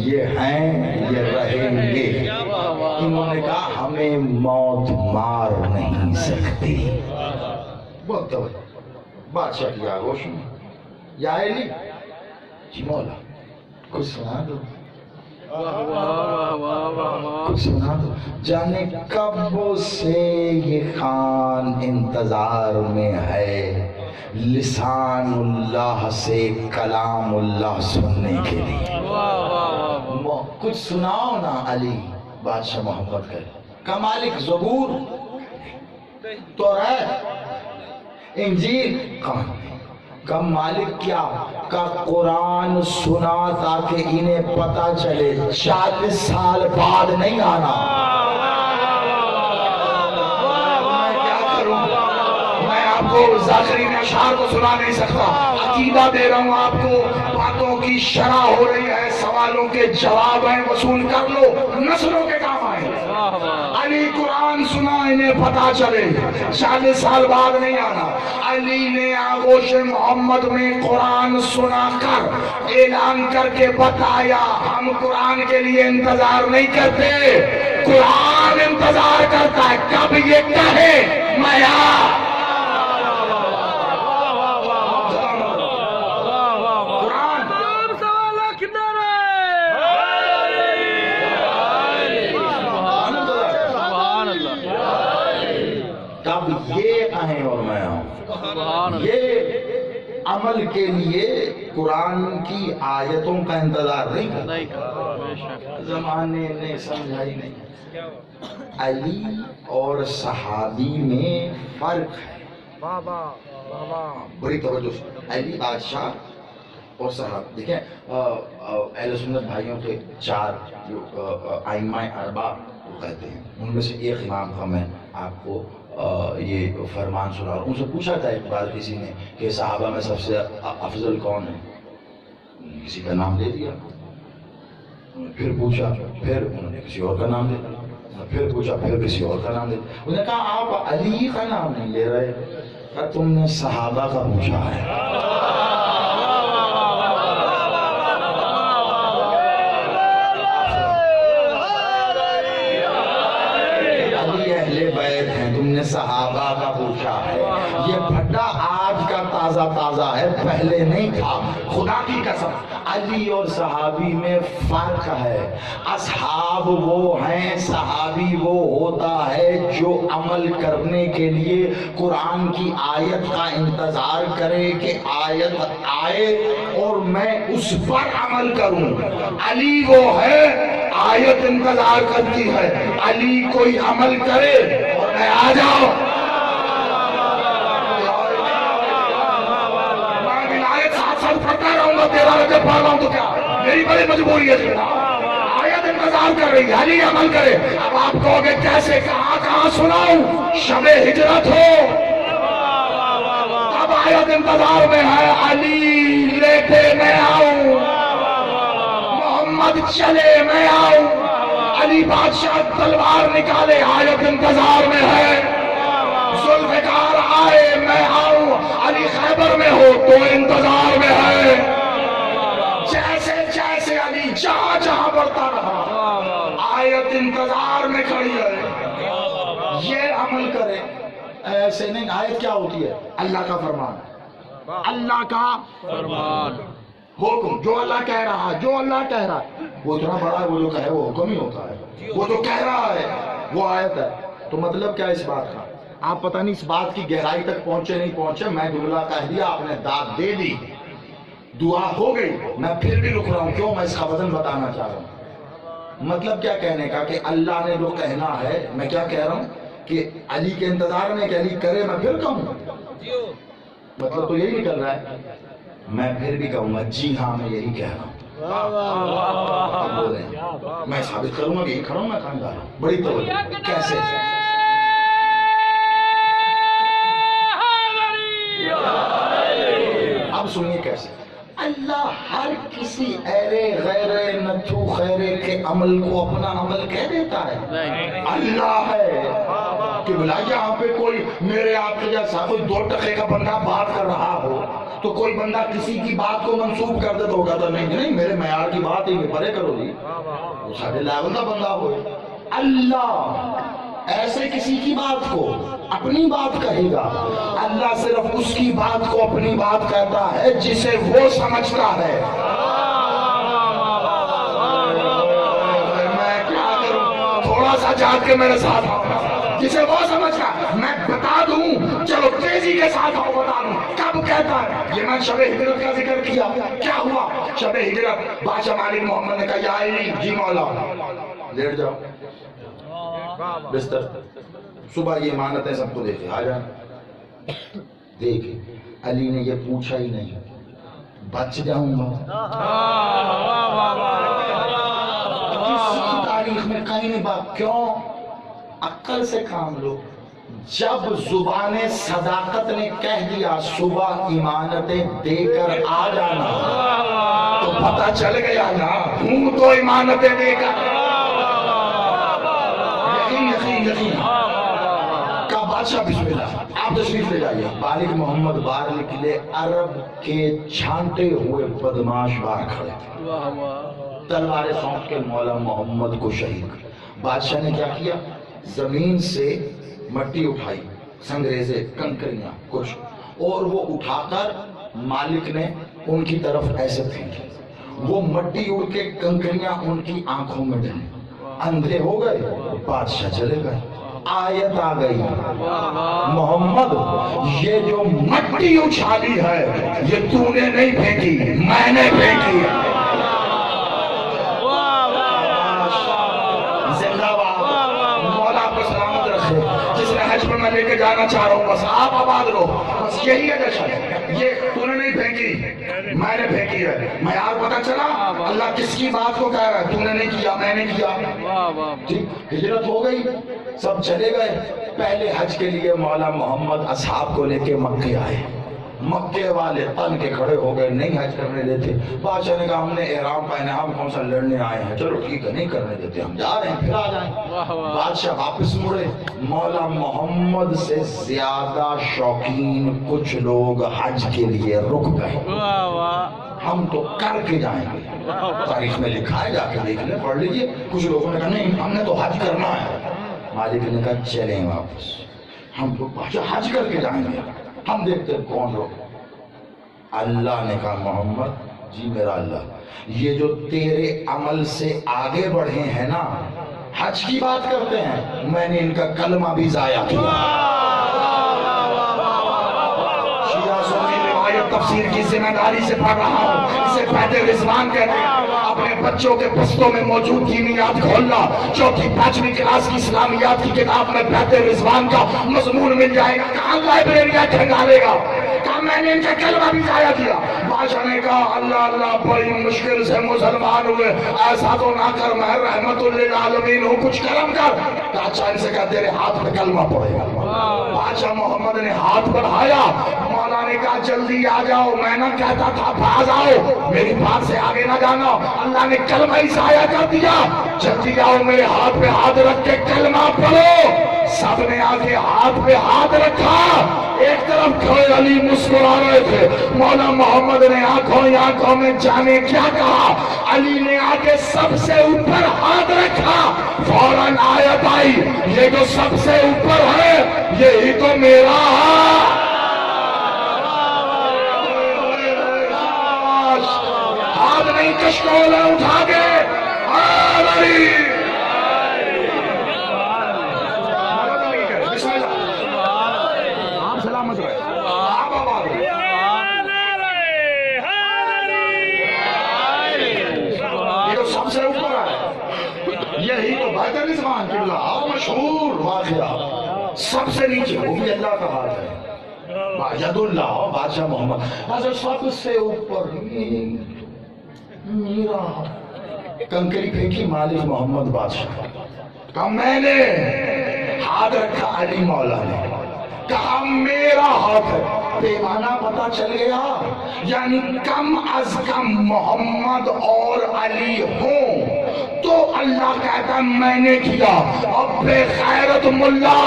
یہ ہیں، یہ رہیں گے۔ انہوں نے کہا ہمیں موت مار نہیں سکتی۔ بہت توجہ، بادشاہ کی آغوش میں یا علی جی مولا کچھ سنا دو، کچھ سنا دو۔ جانے کب سے یہ خان انتظار میں ہے لسان اللہ سے کلام اللہ سننے کے لیے۔ کچھ سناؤ نا علی، بادشاہ محمد کہے کا مالک زبور توریت انجیل کہاں کا مالک کیا کا قرآن سنا تاکہ انہیں پتا چلے 40 سال بعد نہیں آنا۔ میں کیا کروں، میں آپ کو ذاکرین اشعار کو سنا نہیں سکتا، عقیدہ دے رہا ہوں آپ کو، باتوں کی شرح ہو رہی ہے، سوالوں کے جواب ہیں، وصول کر لو، نسلوں کے کام آئے۔ علی قرآن سنا انہیں پتا چلے 40 سال بعد نہیں آنا۔ علی نے آغوش محمد میں قرآن سنا کر اعلان کر کے بتایا ہم قرآن کے لیے انتظار نہیں کرتے، قرآن انتظار کرتا ہے کب یہ کہے میں آ۔ یہ عمل کے لیے قرآن کی آیتوں کا انتظار نہیں کرتا، زمانے نے سمجھائی نہیں۔ علی اور صحابی میں فرق ہے، بڑی توجہ سے۔ علی بادشاہ اور صحابی، دیکھیں اہل سنت بھائیوں کے 4 جو ائمہ اربعہ کہتے ہیں، ان میں سے ایک امام کا میں آپ کو یہ فرمان سنا. ان سے پوچھا تھا ایک بار کسی نے کہ صحابہ میں سب سے افضل کون ہے؟ کسی کا نام لے دیا. پھر پوچھا, پھر انہوں نے کسی اور کا نام لے دیا. پھر پوچھا, پھر کسی اور کا نام لے دیا. انہوں نے کہا آپ علی کا نام نہیں لے رہے, کہا تم نے صحابہ کا پوچھا ہے. صحابہ کا پوچھا ہے. یہ بھٹا آج کا تازہ تازہ ہے, پہلے نہیں تھا. خدا کی قسم علی اور صحابی میں فرق ہے. اصحاب وہ ہیں, صحابی وہ ہوتا ہے جو عمل کرنے کے لیے قرآن کی آیت کا انتظار کرے کہ آیت آئے اور میں اس پر عمل کروں. علی وہ ہے آیت انتظار کرتی ہے, علی کوئی عمل کرے اور میں آ جاؤ. میں ولایت ساتھ ساتھ پڑھتا رہوں گا, تیرا رجب پڑھ رہا ہوں تو کیا, میری بڑی مجبوری ہے. آیت انتظار کر رہی ہے, علی عمل کرے. اب آپ کہو گے کیسے, کہاں سناؤں؟ شب ہجرت ہو اب آیت انتظار میں ہے, علی لیٹے میں آؤں, محمد چلے میں آؤں, علی بادشاہ تلوار نکالے آیت انتظار میں ہے, ذوالفقار آئے میں آؤں, علی خیبر میں ہو تو انتظار میں ہے. جیسے جیسے علی جہاں جہاں بڑھتا رہا آیت انتظار میں کھڑی ہے. یہ عمل کرے ایسے نہیں. آیت کیا ہوتی ہے؟ اللہ کا فرمان, اللہ کا فرمان, حکم. جو اللہ کہہ رہا ہے, جو اللہ کہہ رہا ہے وہ اتنا بڑا ہے, وہ جو کہے وہ حکم ہی ہوتا ہے. وہ جو کہہ رہا ہے وہ آیت ہے. تو مطلب کیا اس بات کا؟ آپ پتہ نہیں اس بات کی گہرائی تک پہنچے نہیں پہنچے. میں جملہ کہہ دیا, آپ نے داد دے دی, دعا ہو گئی. میں پھر بھی رک رہا ہوں. کیوں؟ میں اس کا وزن بتانا چاہ رہا ہوں. مطلب کیا کہنے کا کہ اللہ نے جو کہنا ہے, میں کیا کہہ رہا ہوں کہ علی کے انتظار میں کہ علی کرے میں پھر کہوں. مطلب تو یہی نکل رہا ہے. میں پھر بھی کہوں گا جی ہاں میں یہی کہہ رہا ہوں. میں ثابت کروں گا کہ یہ کھڑا ہوں, میں کہاں جا رہا ہوں. بڑی توجہ. کیسے؟ اب سنیے کیسے. اللہ ہر کسی ایرے غیرے نتھو خیرے کے عمل کو اپنا عمل کہہ دیتا ہے. اللہ ہے کہ بلا یہاں پہ کوئی میرے آپ کے جیسا کوئی 2 ٹکے کا بندہ بات کر رہا ہو تو کوئی بندہ کسی کی بات کو منسوب کر دے تو ہوگا تو نہیں میرے معیار کی بات ہی پرے کرو جی, وہ سارے لیول کا بندہ ہو. اللہ ایسے کسی کی بات کو اپنی بات کہے گا. اللہ صرف اس کی بات کو اپنی بات کہتا ہے جسے وہ سمجھتا ہے. میں کیا کروں, تھوڑا سا جاگ کے میرے ساتھ آؤ. جسے وہ سمجھتا ہے میں بتا دوں, چلو تیزی کے ساتھ آؤ بتا دوں. کب کہتا ہے یہ؟ میں شب ہجرت کا ذکر کیا. کیا ہوا شب ہجرت؟ بادشاہ مالک محمد نے کہا یا علی, جی مولا لیٹ جاؤ بستر. صبح یہ امانتیں سب کو دیکھے, آ جانا. دیکھے علی نے یہ پوچھا ہی نہیں, بچ جاؤں گا. کسی تاریخ میں کہیں نہیں بات. کیوں؟ عقل سے کام لو. جب زبان صداقت نے کہہ دیا صبح امانتیں دے کر آ جانا تو پتہ چل گیا نا ہوں تو امانتیں دے کر. یقین کا بادشاہ بسم اللہ آپ تشریف لے جائیے. مالک محمد باہر نکلے, عرب کے چھانٹے ہوئے بدماش باہر کھڑے تھے, تلواریں سونپ کے مولا محمد کو شہید کر. بادشاہ نے کیا کیا؟ زمین سے مٹی اٹھائی, سنگریزے, کنکریاں کچھ, اور وہ اٹھا کر مالک نے ان کی طرف ایسے پھینکی. وہ مٹی اڑ کے کنکریاں ان کی آنکھوں میں ڈلی, اندھے ہو گئے. بادشاہ چلے گئے. آیت آ گئی, محمد یہ جو مٹی اچھالی ہے یہ تو نے نہیں پھینکی, میں نے پھینکی. زندہ باد, مولا آپ کو سلامت رکھے. جس نے حج پر میں لے کے جانا چاہ رہا ہوں, بس آپ آباد رہو, بس یہی ہے جشن. یہ تو نے نہیں نہیں پھینکی، میں نے پھینکی ہے۔ میں یار پتہ چلا اللہ کس کی بات کو کہہ رہا ہے، تو نے نہیں کیا میں نے کیا۔ ٹھیک، ہجرت ہو گئی، سب چلے گئے۔ پہلے حج کے لیے مولا محمد اصحاب کو لے کے مکے آئے، مکے والے تن کے کھڑے ہو گئے، نہیں حج کرنے دیتے۔ بادشاہ نے کہا ہم نے احرام پہنا، ہم کون سا لڑنے آئے ہیں، چلو ٹھیک ہے نہیں کرنے دیتے، ہم جا رہے ہیں پھر آ جائیں۔ بادشاہ واپس مڑے، مولا محمد سے زیادہ شوقین کچھ لوگ حج کے لیے رک گئے، ہم تو کر کے جائیں گے، تاریخ میں لکھا ہے، جا کے دیکھ لیں پڑھ لیجئے۔ کچھ لوگوں نے کہا نہیں ہم نے تو حج کرنا ہے۔ مالک نے کہا چلیں واپس، ہم تو حج کر کے جائیں گے، ہم دیکھتے ہیں کون لوگ۔ اللہ نے کہا محمد جی میرا اللہ، یہ جو تیرے عمل سے آگے بڑھے ہیں نا، حج کی بات کرتے ہیں، میں نے ان کا کلمہ بھی ضائع کیا۔ شیعہ سنی روایت تفسیر کی ذمہ داری سے پڑھ رہا ہوں، اسے بیت رضوان کہتے ہیں۔ اپنے بچوں کے پستوں میں موجود دینیات کھولنا، چوتھی پانچویں کلاس کی اسلامیات کی کتاب میں بیت رضوان کا مضمون مل جائے گا۔ کہاں لائبریریاں کھنگالے گا، کہا میں نے ان کا کلمہ بھی ضائع کیا۔ بادشاہ نے کہا اللہ اللہ بڑی مشکل سے مسلمان ہوئے، ایسا تو نہ کر، میں رحمت للعالمین ہوں، کچھ کرم کر۔ کہا اچھا ان سے کہا تیرے ہاتھ پہ کلمہ پڑے گا۔ بادشاہ محمد نے ہاتھ بڑھایا، مولا نے کہا جلدی آ جاؤ، میں نہ کہتا تھا بھاگ آؤ، میری بات سے آگے نہ جانا، اللہ نے کلمہ ہی ضائع کر دیا۔ جلدی آؤ میرے ہاتھ پہ ہاتھ رکھ کے کلمہ پڑھو۔ سب نے آگے ہاتھ پہ ہاتھ رکھا، ایک طرف کھڑے علی مسکرا رہے تھے، مولا محمد نے آنکھوں میں جانے کیا کہا، علی نے آگے سب سے اوپر ہاتھ رکھا، فوراً آیت آئی یہ جو سب سے اوپر ہے یہی تو میرا ہے۔ ہاتھ نہیں کشکول اٹھا کے علی یہی تو بیت رضوان قبلہ مشہور واقعہ، سب سے نیچے وہ بھی اللہ کا ہاتھ ہے، ید اللہ بادشاہ محمد، سب سے اوپر میرا کنکری پھینکی مالک محمد بادشاہ، کہا میں نے ہاتھ رکھا، علی مولا نے کہا میرا ہاتھ ہے، پیمانہ پتا چل گیا، یعنی کم از کم محمد اور علی ہوں تو اللہ کہتا میں نے کیا۔ اب بے غیرت ملا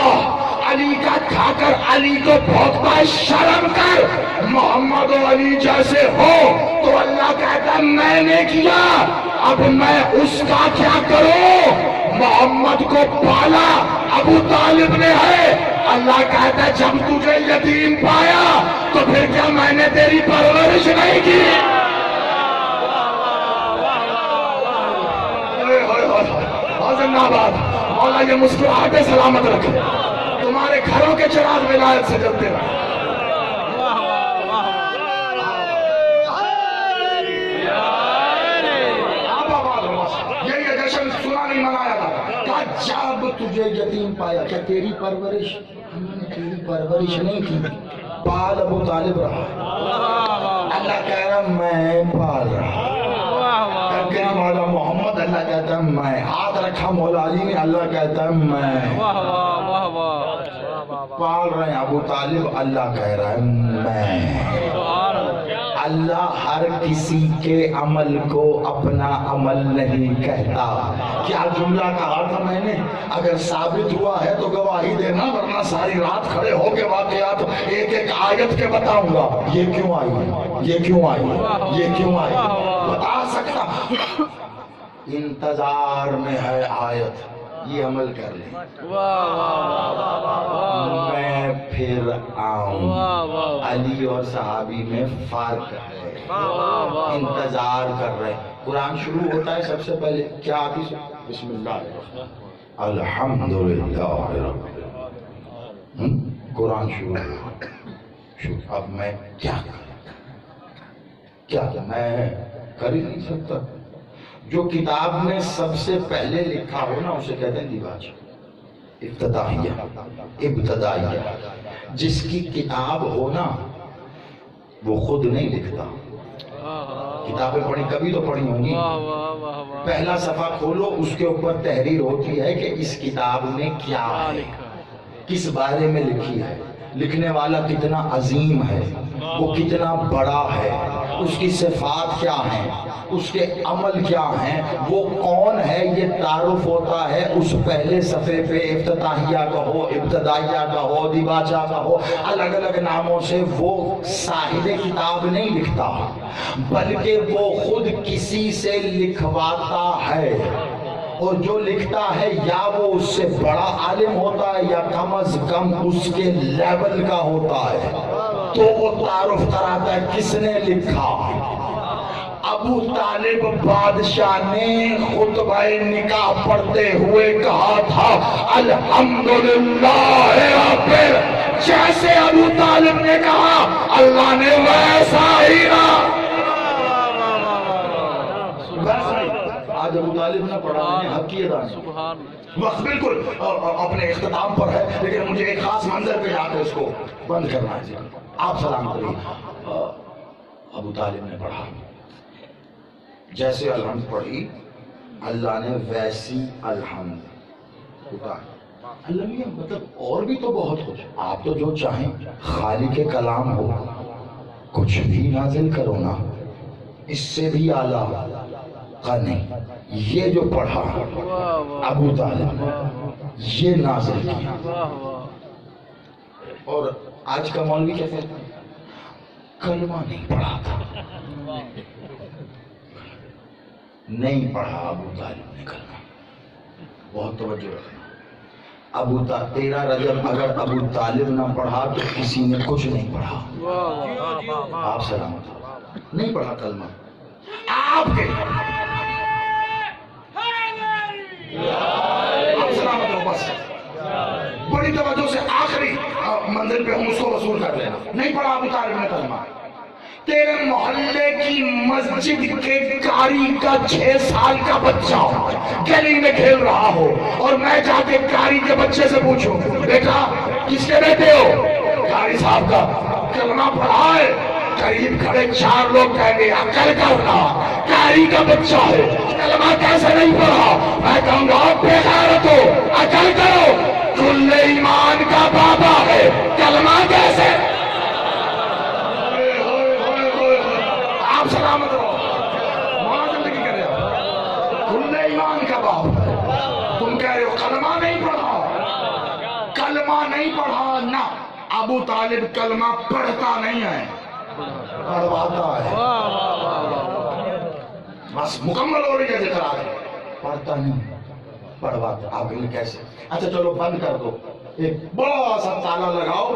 علی کا کھا کر علی کو بھونکتا ہے، شرم کر، محمد و علی جیسے ہو تو اللہ کہتا میں نے کیا، اب میں اس کا کیا کروں؟ محمد کو پالا ابو طالب نے ہے، اللہ کہتا ہے جب تجھے یتیم پایا تو پھر کیا میں نے تیری پرورش نہیں کی؟ زندہ باد، مولا یہ مسکراہٹیں سلامت رکھے، تمہارے گھروں کے چراغ ولایت سے جلتے رہے۔ یہ جشن سنا نہیں منایا تھا، کہا جب تجھے یتیم پایا، کیا تیری پرورش؟ ہم نے تیری پرورش نہیں کی، پال ابو طالب رہا، اللہ کہہ رہا میں پال رہا، مولا محمد اللہ کہتا ہے میں، ہاتھ رکھا مولا علی نے، اللہ کہتا ہے میں پال رہے ہیں ابو طالب، اللہ کہہ رہا ہے میں۔ اللہ ہر کسی کے عمل کو اپنا عمل نہیں کہتا۔ کیا جملہ کہا تھا میں نے؟ اگر ثابت ہوا ہے تو گواہی دینا، ورنہ ساری رات کھڑے ہو کے واقعات ایک ایک آیت کے بتاؤں گا، یہ کیوں آئی، یہ کیوں آئی، یہ کیوں آئی، بتا سکتا۔ انتظار میں ہے آیت، یہ عمل کر لیں، میں پھر آؤں۔ علی اور صحابی میں فرق ہے، انتظار کر رہے۔ قرآن شروع ہوتا ہے سب سے پہلے کیا آتی ہے؟ بسم اللہ الحمدللہ رب العالمین، قرآن شروع ہوا۔ اب میں کیا میں کر ہی نہیں سکتا۔ جو کتاب میں سب سے پہلے لکھا ہو نا اسے کہتے ہیں دیباج، ابتدائیہ، جس کی کتاب ہو نا وہ خود نہیں لکھتا. کتابیں پڑھی کبھی تو پڑھی ہوں گی. پہلا صفحہ کھولو، اس کے اوپر تحریر ہوتی ہے کہ اس کتاب میں کیا ہے، کس بارے میں لکھی ہے، لکھنے والا کتنا عظیم ہے، وہ کتنا بڑا ہے، اس کی صفات کیا ہیں، اس کے عمل کیا ہیں، وہ کون ہے، یہ تعارف ہوتا ہے اس پہلے صفحے پہ. افتتاحیہ کا ہو، ابتدائیہ کا ہو، دیباچہ کا ہو، الگ الگ ناموں سے. وہ صاحب کتاب نہیں لکھتا، بلکہ وہ خود کسی سے لکھواتا ہے، اور جو لکھتا ہے یا وہ اس سے بڑا عالم ہوتا ہے یا کم از کم اس کے لیول کا ہوتا ہے. تو وہ تعارف کراتا ہے کس نے لکھا. ابو طالب بادشاہ نے خطبہ نکاح پڑھتے ہوئے کہا تھا الحمدللہ رب. جیسے ابو طالب نے کہا اللہ نے ویسا ہی رہا. آج ابو طالب نے پڑھا میں نے حق کی ادا نہیں. وقت بالکل اپنے اختتام پر ہے، لیکن مجھے ایک خاص منظر پہ جا کے اس کو بند کرنا ہے. آپ سلامت رہیے. ابو طالب نے پڑھا، جیسے الحمد پڑھی اللہ نے ویسی الحمد اتاری. اللہ میاں مطلب اور بھی تو بہت کچھ. آپ تو جو چاہیں خالق کلام ہو، کچھ بھی نازل کرو نا، اس سے بھی اعلیٰ کا نہیں. یہ جو پڑھا ابو طالب نے، یہ نازل کیا. اور آج کا مولوی کیا کہتا ہے؟ کلمہ نہیں پڑھا تھا. نہیں پڑھا ابو طالب نے کلمہ. بہت توجہ رکھنا. تیرا رجب اگر ابو طالب نہ پڑھا تو کسی نے کچھ نہیں پڑھا. آپ سلامت. نہیں پڑھا کلمہ. آپ کے آپ سلامت ہو. بس بڑی توجہ سے آخری منزل پہ ہم اس کو وصول کر لینا. نہیں پڑھا ابو طالب نے کلمہ. تیرے محلے کی مسجد کے قاری کا 6 سال کا بچہ گلی میں کھیل رہا ہو اور میں جا کے قاری کے بچے سے پوچھوں بیٹا کس کے بیٹے ہو؟ قاری صاحب کا. کلمہ پڑھا ہے؟ قریب کھڑے 4 لوگ کہیں گے عقل کرنا، قاری کا بچہ ہے، کلمہ کیسے نہیں پڑھا؟ میں کہوں گا بے غیرت ہو، عقل کرو، کل ایمان کا بابا ہے، کلمہ کیسے؟ آپ سلامت رہو. مولا زندگی کر رہے ہو. کل ایمان کا باپ ہے. تم کہہ رہے ہو کلمہ نہیں پڑھا. کلمہ نہیں پڑھا نہ. ابو طالب کلمہ پڑھتا نہیں ہے، پڑھواتا ہے. بس مکمل ہو رہی ہے ذکر آگے. پڑھتا نہیں، پڑھواتا. آپ نے کیسے؟ اچھا چلو بند کر دو. ایک بڑا سا تالا لگاؤ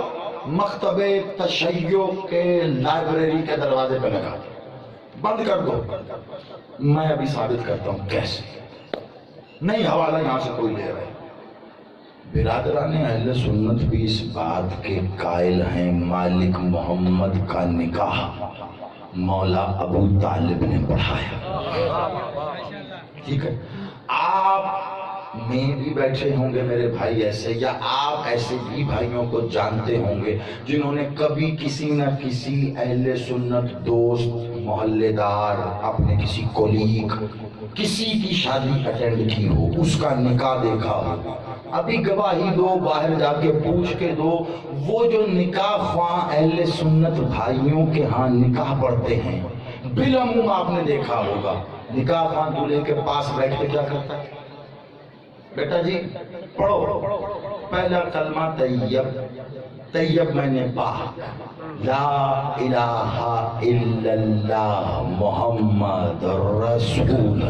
مکتب تشیع کے لائبریری کے دروازے پہ لگا دو. بند کر دو. میں ابھی ثابت کرتا ہوں کیسے. نہیں حوالہ یہاں سے کوئی لے رہے. برادران اہل سنت بھی اس بات کے قائل ہیں مالک محمد کا نکاح مولا ابو طالب نے پڑھایا. ٹھیک ہے. آپ میں بھی بیٹھے ہوں گے میرے بھائی ایسے، یا آپ ایسے بھی بھائیوں کو جانتے ہوں گے جنہوں نے کبھی کسی نہ کسی اہل سنت دوست، محلے دار، اپنے کسی کولیگ، کسی کی شادی اٹینڈ کی ہو، اس کا نکاح دیکھا ہو. ابھی گواہی دو، باہر جا کے پوچھ کے دو. وہ جو نکاح خواہ اہل سنت بھائیوں کے ہاں نکاح پڑھتے ہیں، بالعموم آپ نے دیکھا ہوگا نکاح خواہ دولہے کے پاس بیٹھ کے کیا کرتا ہے؟ بیٹا جی پڑھو پہلا کلمہ طیب. طیب میں نے پاک، لا الہ الا اللہ محمد رسول.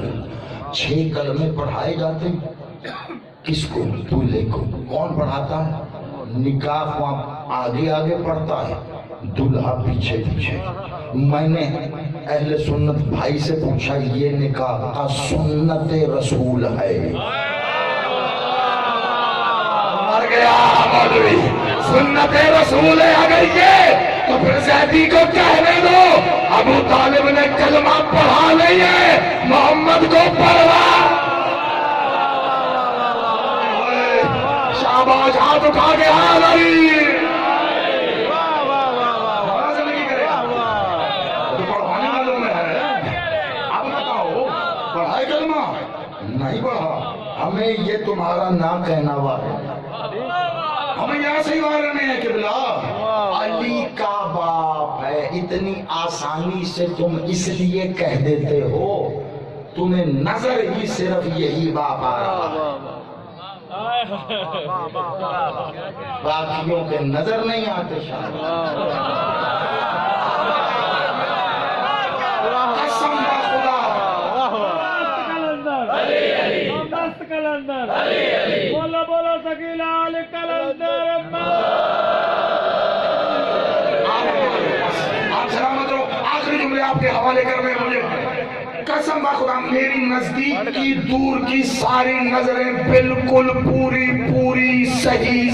6 کلمے پڑھائے جاتے ہیں. کس کو؟ دولہے کو. کون پڑھاتا ہے؟ نکاح خواہ آگے آگے پڑھتا ہے، دلہا پیچھے پیچھے. میں نے اہل سنت بھائی سے پوچھا یہ نکاح کا سنت رسول ہے. مر گیا مولوی. سنت رسول ہے اگر یہ تو پھر زیدی کو کہنے دو ابو طالب نے کلمہ پڑھا نہیں ہے، محمد کو پڑھوا. شاباش. ہاتھ اٹھا کے پڑھا ہے کلمہ؟ نہیں پڑھا. ہمیں یہ تمہارا نہ کہنا ہے, ہمیں یہاں سے ہی وارنے ہے کہ بلا علی کا باپ ہے. اتنی آسانی سے تم اس لیے کہہ دیتے ہو, تمہیں نظر ہی صرف یہی باپ آ رہا ہے, باقیوں کے نظر نہیں آتے. قسم خدا بولو بولو ثقیل علی کلندر. آپ سلامت رہو. آخری جملے آپ کے حوالے کر رہے ہیں مجھے. قسم خدا میری نزدیک کی دور کی ساری نظریں بالکل پوری صحیح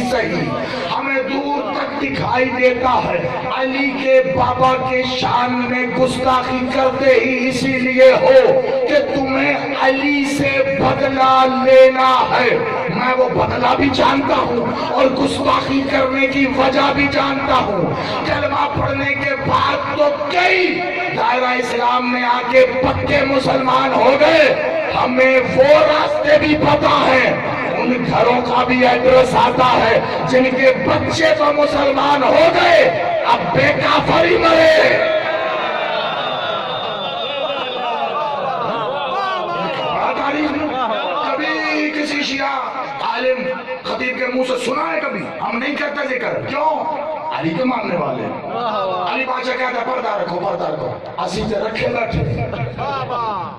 ہمیں دور تک دکھائی دیتا ہے. علی کے بابا کے شان میں گستاخی کرتے ہی اسی لیے ہو کہ تمہیں علی سے بدلہ لینا ہے. میں وہ بدلہ بھی جانتا ہوں اور گستاخی کرنے کی وجہ بھی جانتا ہوں. کلمہ پڑھنے کے بعد تو کئی دائرہ اسلام میں آ کے پکے مسلمان ہو گئے. ہمیں وہ راستے بھی پتا ہیں, ان گھروں کا بھی ایڈریس آتا ہے جن کے بچے تو مسلمان ہو گئے, اب بے کافر ہی مرے. کبھی کسی شیعہ عالم خطیب کے منہ سے سنا ہے کبھی؟ ہم نہیں کرتے ذکر. کیوں؟ علی کے ماننے والے. علی بادشاہ کہتا ہے پردہ رکھو. اسی تے رکھے بیٹھے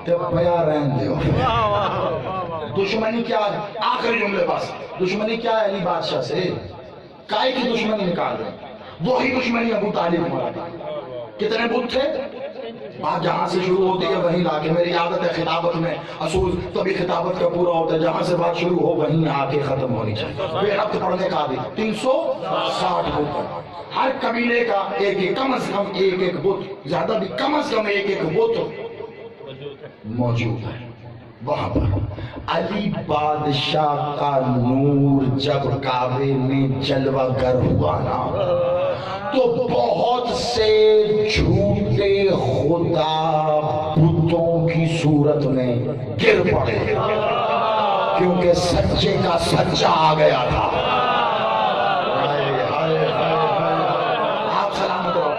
تے بیا رہن دیو. دشمنی کیا ہے؟ آخری جملے بس. دشمنی کیا ہے علی بادشاہ سے؟ کائے کی دشمنی نکال رہے ہیں. وہی دشمنی ابو طالب ہمارا. کتنے بت تھے؟ بات جہاں سے شروع ہوتی ہے وہیں لا کے. میری عادت ہے خطابت میں اصول تبھی خطابت کا پورا ہوتا ہے جہاں سے بات شروع ہو وہیں آ کے ختم ہونی چاہیے. بے ربط پڑھنے کا بھی 360 بت, ہر قبیلے کا ایک کم از کم ایک بت, زیادہ بھی کم از کم ایک بت موجود ہے وہاں پر. علی بادشاہ کا نور جب کعبے میں جلوہ گر ہوا نا تو بہت سے جھوٹے خدا بتوں کی صورت میں گر پڑے, کیونکہ سچے کا سچا آ گیا تھا. آپ سلامت رہو.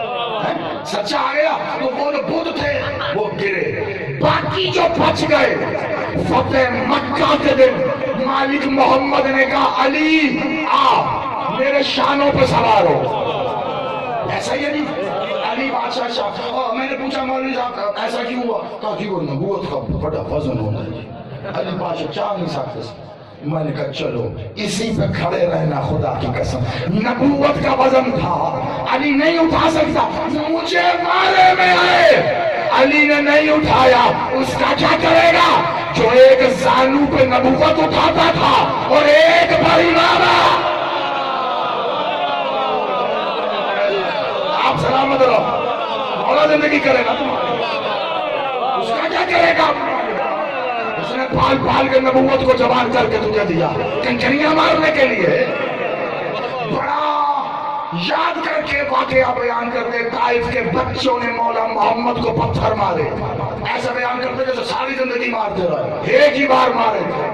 سچا آ گیا تو وہ جو بت تھے وہ گرے. باقی جو بچ گئے, فتح مکہ کے دن مالک محمد نے کہا علی آ میرے شانوں پہ سوار ہو. ایسا ہی ہے نہیں علی بادشاہ شاہ. میں نے پوچھا مولوی صاحب ایسا کیوں ہوا؟ کہا جی وہ نبوت کا بڑا وزن ہوتا ہے, علی بادشاہ چاہ نہیں سکتے. میں نے کہا چلو اسی پہ کھڑے رہنا. خدا کی قسم نبوت کا وزن تھا, علی نہیں اٹھا سکتا. مجھے مارے میں آئے, علی نے نہیں اٹھایا. اس کا کیا کرے گا جو ایک زانو پہ نبوت اٹھاتا تھا اور ایک پر امامہ. آپ سلامت رہو. مولا زندگی کرے گا تمہاری, اس کا کیا کرے گا؟ اس نے پال کے نبوت کو جوان کر کے تجھے دیا کنکریاں مارنے کے لیے. بڑا یاد کر کے واقعہ بیان کرتے, طائف کے بچوں نے مولا محمد کو پتھر مارے. ایسا بیان کرتے جیسے ساری زندگی مارتے رہے, ایک ہی بار مارے تھے.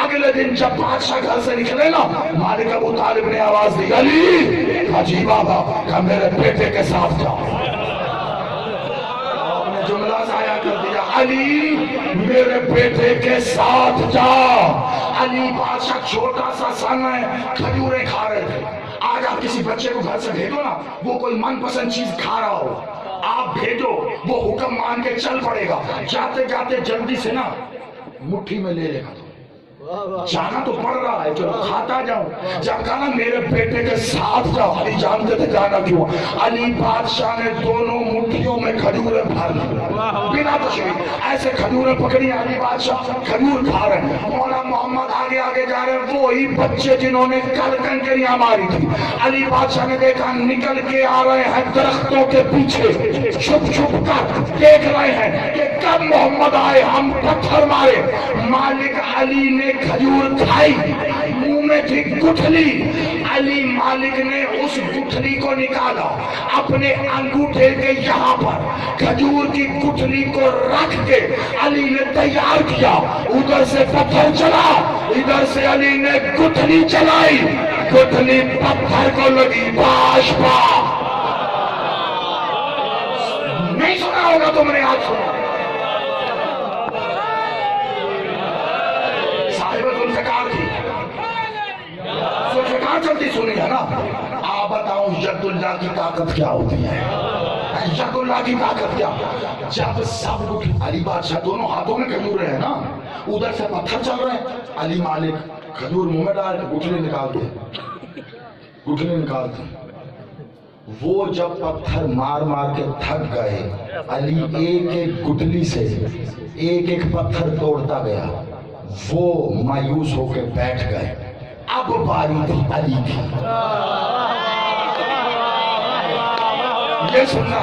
اگلے دن جب بادشاہ گھر سے نکلے نا, مالک ابو طالب نے آواز دی علی. کہا جی بابا. کہا میرے بیٹے کے ساتھ جاؤ. آپ نے جملہ ضائع کر دیا, علی میرے بیٹے کے ساتھ جا. علی بادشاہ چھوٹا سا سن ہے, کھجوریں کھا رہے تھے. آج آپ کسی بچے کو گھر سے بھیجو نا, وہ کوئی من پسند چیز کھا رہا ہو, آپ بھیجو, وہ حکم مان کے چل پڑے گا. جاتے جاتے جلدی سے نا مٹھی میں لے لے گا. جانا تو پڑ رہا ہے, چلو کھاتا جاؤں. جب کہا نا میرے بیٹے کے ساتھ جاؤ, علی جانتے تھے جانا کیوں. علی بادشاہ نے دونوں مٹھیوں میں کھجوریں بھر لی بنا تشریف. ایسے کھجوریں پکڑی, علی بادشاہ کھجور کھا رہے ہیں. مولا محمد آگے آگے جا رہے ہیں, وہی بچے جنہوں نے کل کنکریاں ماری تھی. علی بادشاہ نے دیکھا نکل کے آ رہے ہیں درختوں کے پیچھے, چھپ چھپ کر دیکھ رہے ہیں کہ کب محمد آئے ہم پتھر مارے. مالک علی نے کھجور کھائی, منہ منہ میں تھی گٹھلی. علی مالک نے اس گٹھلی کو نکالا, اپنے انگوٹھے کے یہاں پر کھجور کی گٹھلی کو رکھ کے علی نے تیار کیا. ادھر سے پتھر چلا, ادھر سے علی نے گٹھلی چلائی, گٹھلی پتھر کو لگی. باش پا نہیں سنا ہوگا تم نے, آج سنا. صاحب ذوالفقار تھی, ذوالفقار چلتی سنی ہے نا. آپ بتاؤ ید اللہ کی طاقت کیا ہوتی ہے؟ ید اللہ کی طاقت کیا؟ جب سب کچھ علی بادشاہ دونوں ہاتھوں میں کھجور رہے ہیں نا, ادھر سے پتھر چل رہے ہیں, علی مالک کھجور منہ میں ڈال کے گٹھلی نکالتے. وہ جب پتھر مار مار کے تھک گئے, علی ایک ایک گٹھلی سے ایک ایک پتھر توڑتا گیا. وہ مایوس ہو کے بیٹھ گئے. اب باری تھی علی کی. یہ سننا,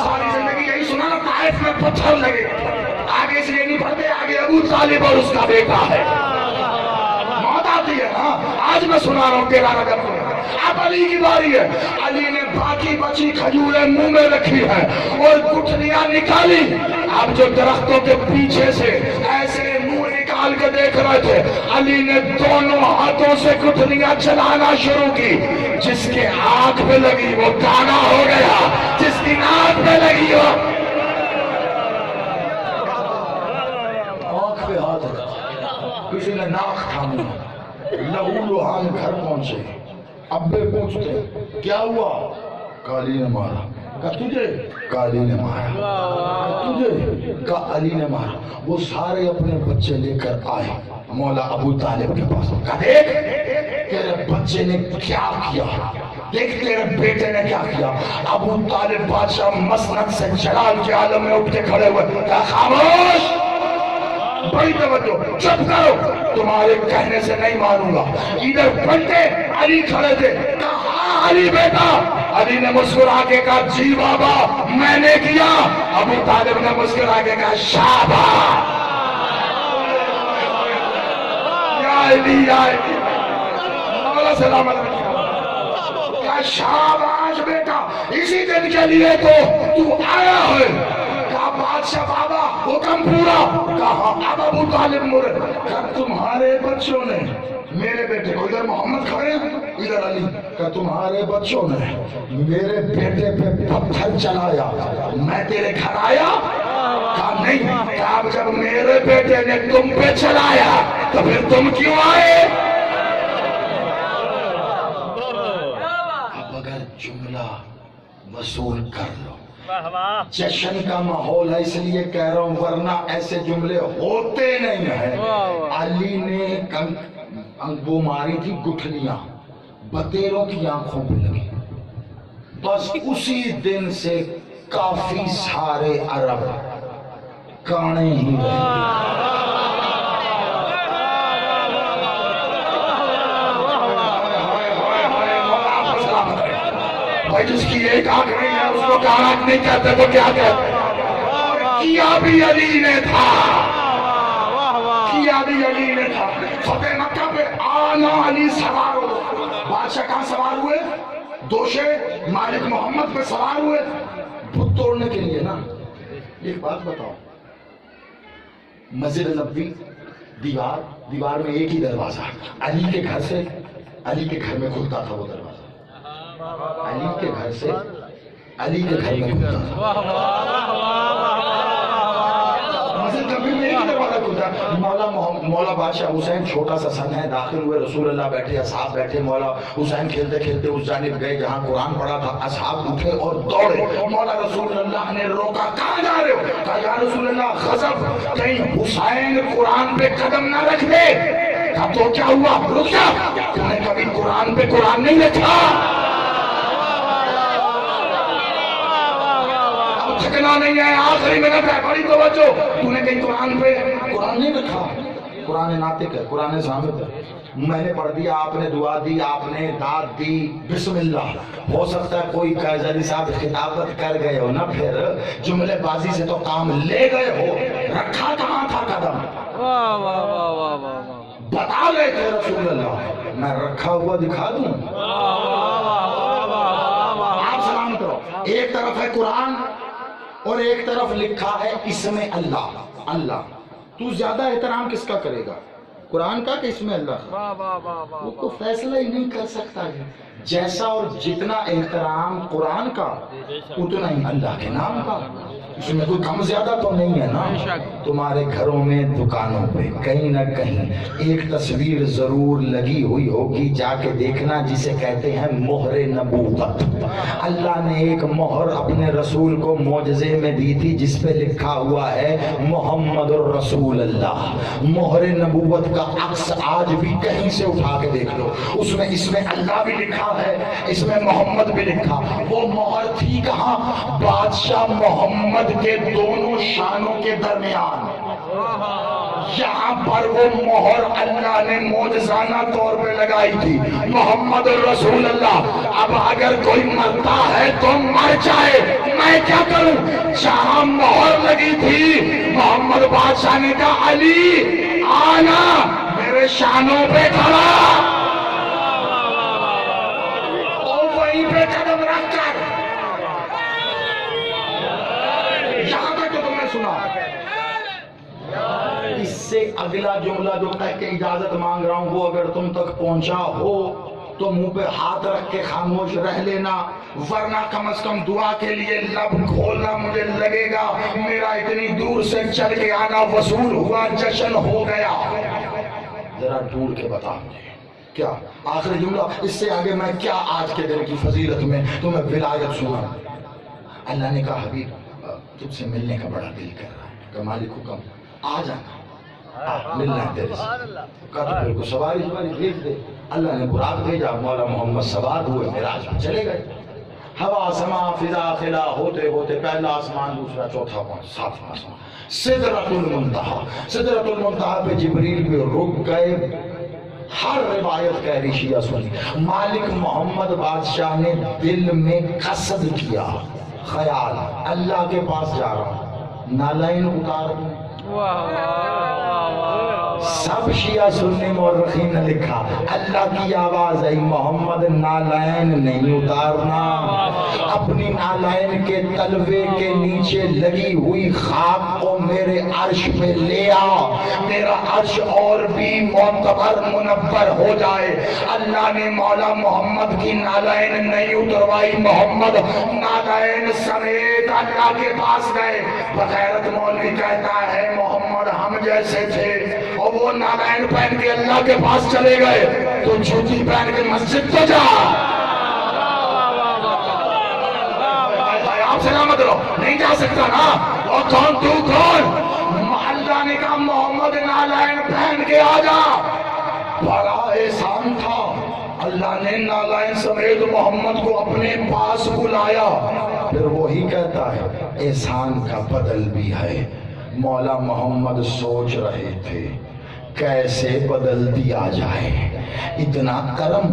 ساری زندگی یہی سنا نا, طائف میں پتھر لگے. آگے سے یہ نہیں پڑھتے, آگے ابو طالب اور اس کا بیٹا ہے. موت آتی ہے نا. آج میں سنا رہا ہوں 13 رجب کو. اب علی کی باری ہے. علی نے باقی بچی کھجوریں منہ میں رکھی ہیں اور گٹھلیاں نکالی. اب جو درختوں کے پیچھے سے ایسے منہ نکال کے دیکھ رہے تھے, علی نے دونوں ہاتھوں سے گٹھلیاں چلانا شروع کی. جس کے آنکھ پہ لگی وہ کانا ہو گیا, جس کی ناک پہ لگی وہ آنکھ پہ ہاتھ رکھا, کسی نے ناک تھامی. لہو لوہان گھر پہنچے, ابے پوچھتے کیا ہوا؟ کالی نے مارا. کہا تجھے؟ کالی نے مارا. تجھے؟ کہا علی نے مارا. وہ سارے اپنے بچے لے کر آئے مولا ابو طالب کے پاس. کہا دیکھ تیرے بچے نے کیا کیا, دیکھ تیرے بیٹے نے کیا کیا. ابو طالب بادشاہ مسند سے جلال کے عالم میں اٹھ کے کھڑے ہوئے. کہا خاموش, بڑی توجہ, چپ کرو, تمہارے کہنے سے نہیں مانوں گا. ادھر بنتے علی کھڑے تھے. کہا علی بیٹا. علی نے مسکرا کے کہا جی بابا میں نے کیا. ابو طالب نے مسکرا کے کہا شاباش. یا علی یا علی, مولا سلام علیکم. کہا شاباش بیٹا, اسی دن کے لیے تو آیا ہے. کہا بادشاہ بابا حکم پورا. کہا اب ابو طالب مرد. کہا تمہارے بچوں نے میرے بیٹے کو, ادھر محمد کھڑے ہیں ادھر علی, کہا تمہارے بچوں نے میرے بیٹے پہ پتھر چلایا, میں تیرے گھر آیا؟ کہا نہیں. کہا جب میرے بیٹے نے تم پہ چلایا تو پھر تم کیوں آئے؟ اب اگر جملہ وصول کر لو, جشن کا ماحول ہے اس لیے کہہ رہا ہوں, ورنہ ایسے جملے ہوتے نہیں ہیں. علی نے وہ ماری تھی گٹھلیاں, بطیروں کی آنکھوں پہ لگی. بس اسی دن سے کافی سارے عرب کانے ہی رہے. بھائی جس کی ایک آنکھ نہیں ہے اس کو کانا نہیں کہتے تو کیا کہتے؟ کیا بھی علی نے تھا, کیا بھی علی نے تھا. فتح مکہ پہ آنا علی سوار ہو. بادشاہ کہاں سوار ہوئے؟ دوشے مالک محمد پہ سوار ہوئے بت توڑنے کے لیے نا. ایک بات بتاؤ, مسجد نبوی دیوار میں ایک ہی دروازہ, علی کے گھر سے, علی کے گھر میں کھلتا تھا وہ دروازہ, علی کے گھر سے علی کے گھر میں کھلتا تھا. مسجد نبوی میں ایک ہی دروازہ کھلتا. مولا بادشاہ حسین چھوٹا سا سن ہے, داخل ہوئے, رسول اللہ بیٹھے, اصحاب بیٹھے. مولا حسین کھیلتے کھیلتے اس جانب گئے جہاں قرآن پڑھا تھا. اصحاب اٹھے اور دوڑے. مولا رسول اللہ نے روکا, کہاں جا رہے ہو؟ کہا یا رسول اللہ غضب, کہیں حسین قرآن پہ قدم نہ رکھ دے. کہا تو کیا ہوا؟ رک جا, تم نے کبھی قرآن پہ قرآن نہیں لکھا. تھکنا نہیں ہے, آخری منٹ ہے, بڑی توجہ. تو نے کہیں قرآن پہ قرآن نہیں رکھا. قرآن ناطق ہے, قرآن ضابط ہے. میں نے پڑھ دیا, آپ نے دعا دی, آپ نے داد دی, بسم اللہ. ہو سکتا ہے کوئی قائزالی صاحب خطابت کر گئے ہو نا, پھر جملے بازی سے تو کام لے گئے ہو. رکھا کہاں تھا قدم؟ بتا گئے تھے رسول اللہ. میں رکھا ہوا دکھا دوں؟ آپ سلام کرو. ایک طرف ہے قرآن اور ایک طرف لکھا ہے اسم اللہ. اللہ تو زیادہ احترام کس کا کرے گا، قرآن کا کہ اسم اللہ کا؟ وہ کوئی فیصلہ ہی نہیں کر سکتا ہے. جیسا اور جتنا احترام قرآن کا اتنا ہی اللہ کے نام کا. اس میں کوئی کم زیادہ تو نہیں ہے نا. تمہارے گھروں میں دکانوں پہ کہیں نہ کہیں ایک تصویر ضرور لگی ہوئی ہوگی، جا کے دیکھنا، جسے کہتے ہیں مہر نبوت. اللہ نے ایک مہر اپنے رسول کو معجزے میں دی تھی جس پہ لکھا ہوا ہے محمد الرسول اللہ. مہر نبوت کا عکس آج بھی کہیں سے اٹھا کے دیکھ لو، اس میں اللہ بھی لکھا ہے، اس میں محمد بھی لکھا. وہ مہر تھی کہاں؟ بادشاہ محمد کے دونوں شانوں کے درمیان. یہاں پر وہ مہر اللہ نے معجزانہ طور پہ لگائی تھی، محمد الرسول اللہ. اب اگر کوئی مرتا ہے تو مر جائے، میں کیا کروں؟ جہاں مہر لگی تھی محمد بادشاہ نے کہا علی آنا، میرے شانوں پہ کھڑا، اور وہیں پہ قدم رکھ کر. یہاں تک تو تم نے سنا. اس سے اگلا جملہ جو کہہ کے اجازت مانگ رہا ہوں وہ اگر تم تک پہنچا ہو تو منہ پہ ہاتھ رکھ کے خاموش رہ لینا، ورنہ کم از کم دعا کے لیے لب کھولنا. مجھے لگے گا میرا اتنی دور سے چل کے آنا وصول ہوا، جشن ہو گیا. ذرا ڈھونڈ کے بتا مجھے کیا آخری جملہ. اس سے آگے میں کیا آج کے دن کی فضیلت میں تمہیں ولایت سنا. اللہ نے کہا حبیب تجھ سے ملنے کا بڑا دل کر رہا ہے، کہ مالک حکم آ جانا، ملنا ہے تیرے سے. کہا تو پھر کو سواری بھیج دے. اللہ نے براق بھیجا، مولا محمد سوار ہوئے معراج میں چلے گئے. ہوا سما فضا خلا ہوتے ہوتے پہلا آسمان، دوسرا، چوتھا، پانچ، ساتواں آسمان، سدرۃ المنتہا. سدرۃ المنتہا پہ جبریل بھی رک گئے. ہر روایت کہہ رہی شیعہ سنی، مالک محمد بادشاہ نے دل میں قصد کیا، خیال اللہ کے پاس جا رہا ہوں، نالائن اتار دوں. سب شیعہ سنی مورخین نے لکھا اللہ کی آواز آئی محمد نالائن نہیں اتارنا. اپنی نالائن کے تلوے کے نیچے لگی ہوئی خاک کو میرے عرش پہ لے آ، میرا عرش اور بھی معتبر منور ہو جائے. اللہ نے مولا محمد کی نالائن نہیں اتروائی، محمد نالائن سمیت اللہ کے پاس گئے. بغیرت مولوی کہتا ہے محمد ہم جیسے تھے اور وہ نالائن پہن کے اللہ کے پاس چلے گئے، تو جوتی پہن کے مسجد تو جا. آپ سلامت رہو، نہیں جا سکتا نا. اور کون تو کون؟ اللہ نے کہا محمد نالائن پہن کے آ جا. بڑا احسان تھا، اللہ نے نالائن سمیت محمد کو اپنے پاس بلایا. پھر وہی کہتا ہے احسان کا بدل بھی ہے. مولا محمد سوچ رہے تھے کیسے بدل دیا جائے، اتنا کرم،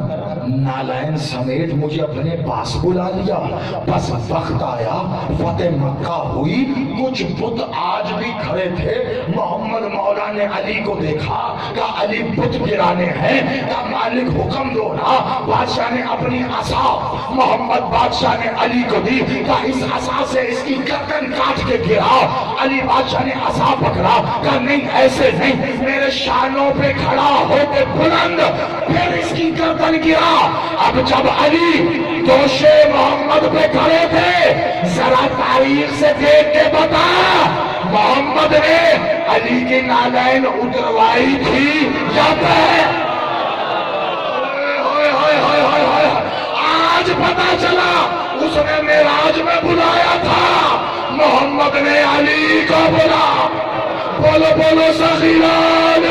نالائن سمیت مجھے اپنے پاس بلا لیا. بس وقت آیا، فتح مکہ ہوئی، کچھ بت آج بھی کھڑے تھے. محمد مولا نے علی کو دیکھا، کہا علی بت گرانے ہیں، کہا مالک حکم دو نا. بادشاہ نے اپنی عصا محمد بادشاہ نے علی کو دی، کہا اس عصا سے اس کی گردن کاٹ کے گرا. علی بادشاہ نے عصا پکڑا، کہا نہیں ایسے نہیں، میرے شانوں پہ کھڑا ہو کے بلند، پھر اس کی گردن گرا. اب جب علی دوشے محمد پہ کھڑے تھے، ذرا تاریخ سے دیکھ کے بتا محمد نے علی کی نالائن اتروائی تھی یا پہ؟ آج پتا چلا اس نے معراج میں بلایا تھا، محمد نے علی کو بلا. بولو بولو سخی لال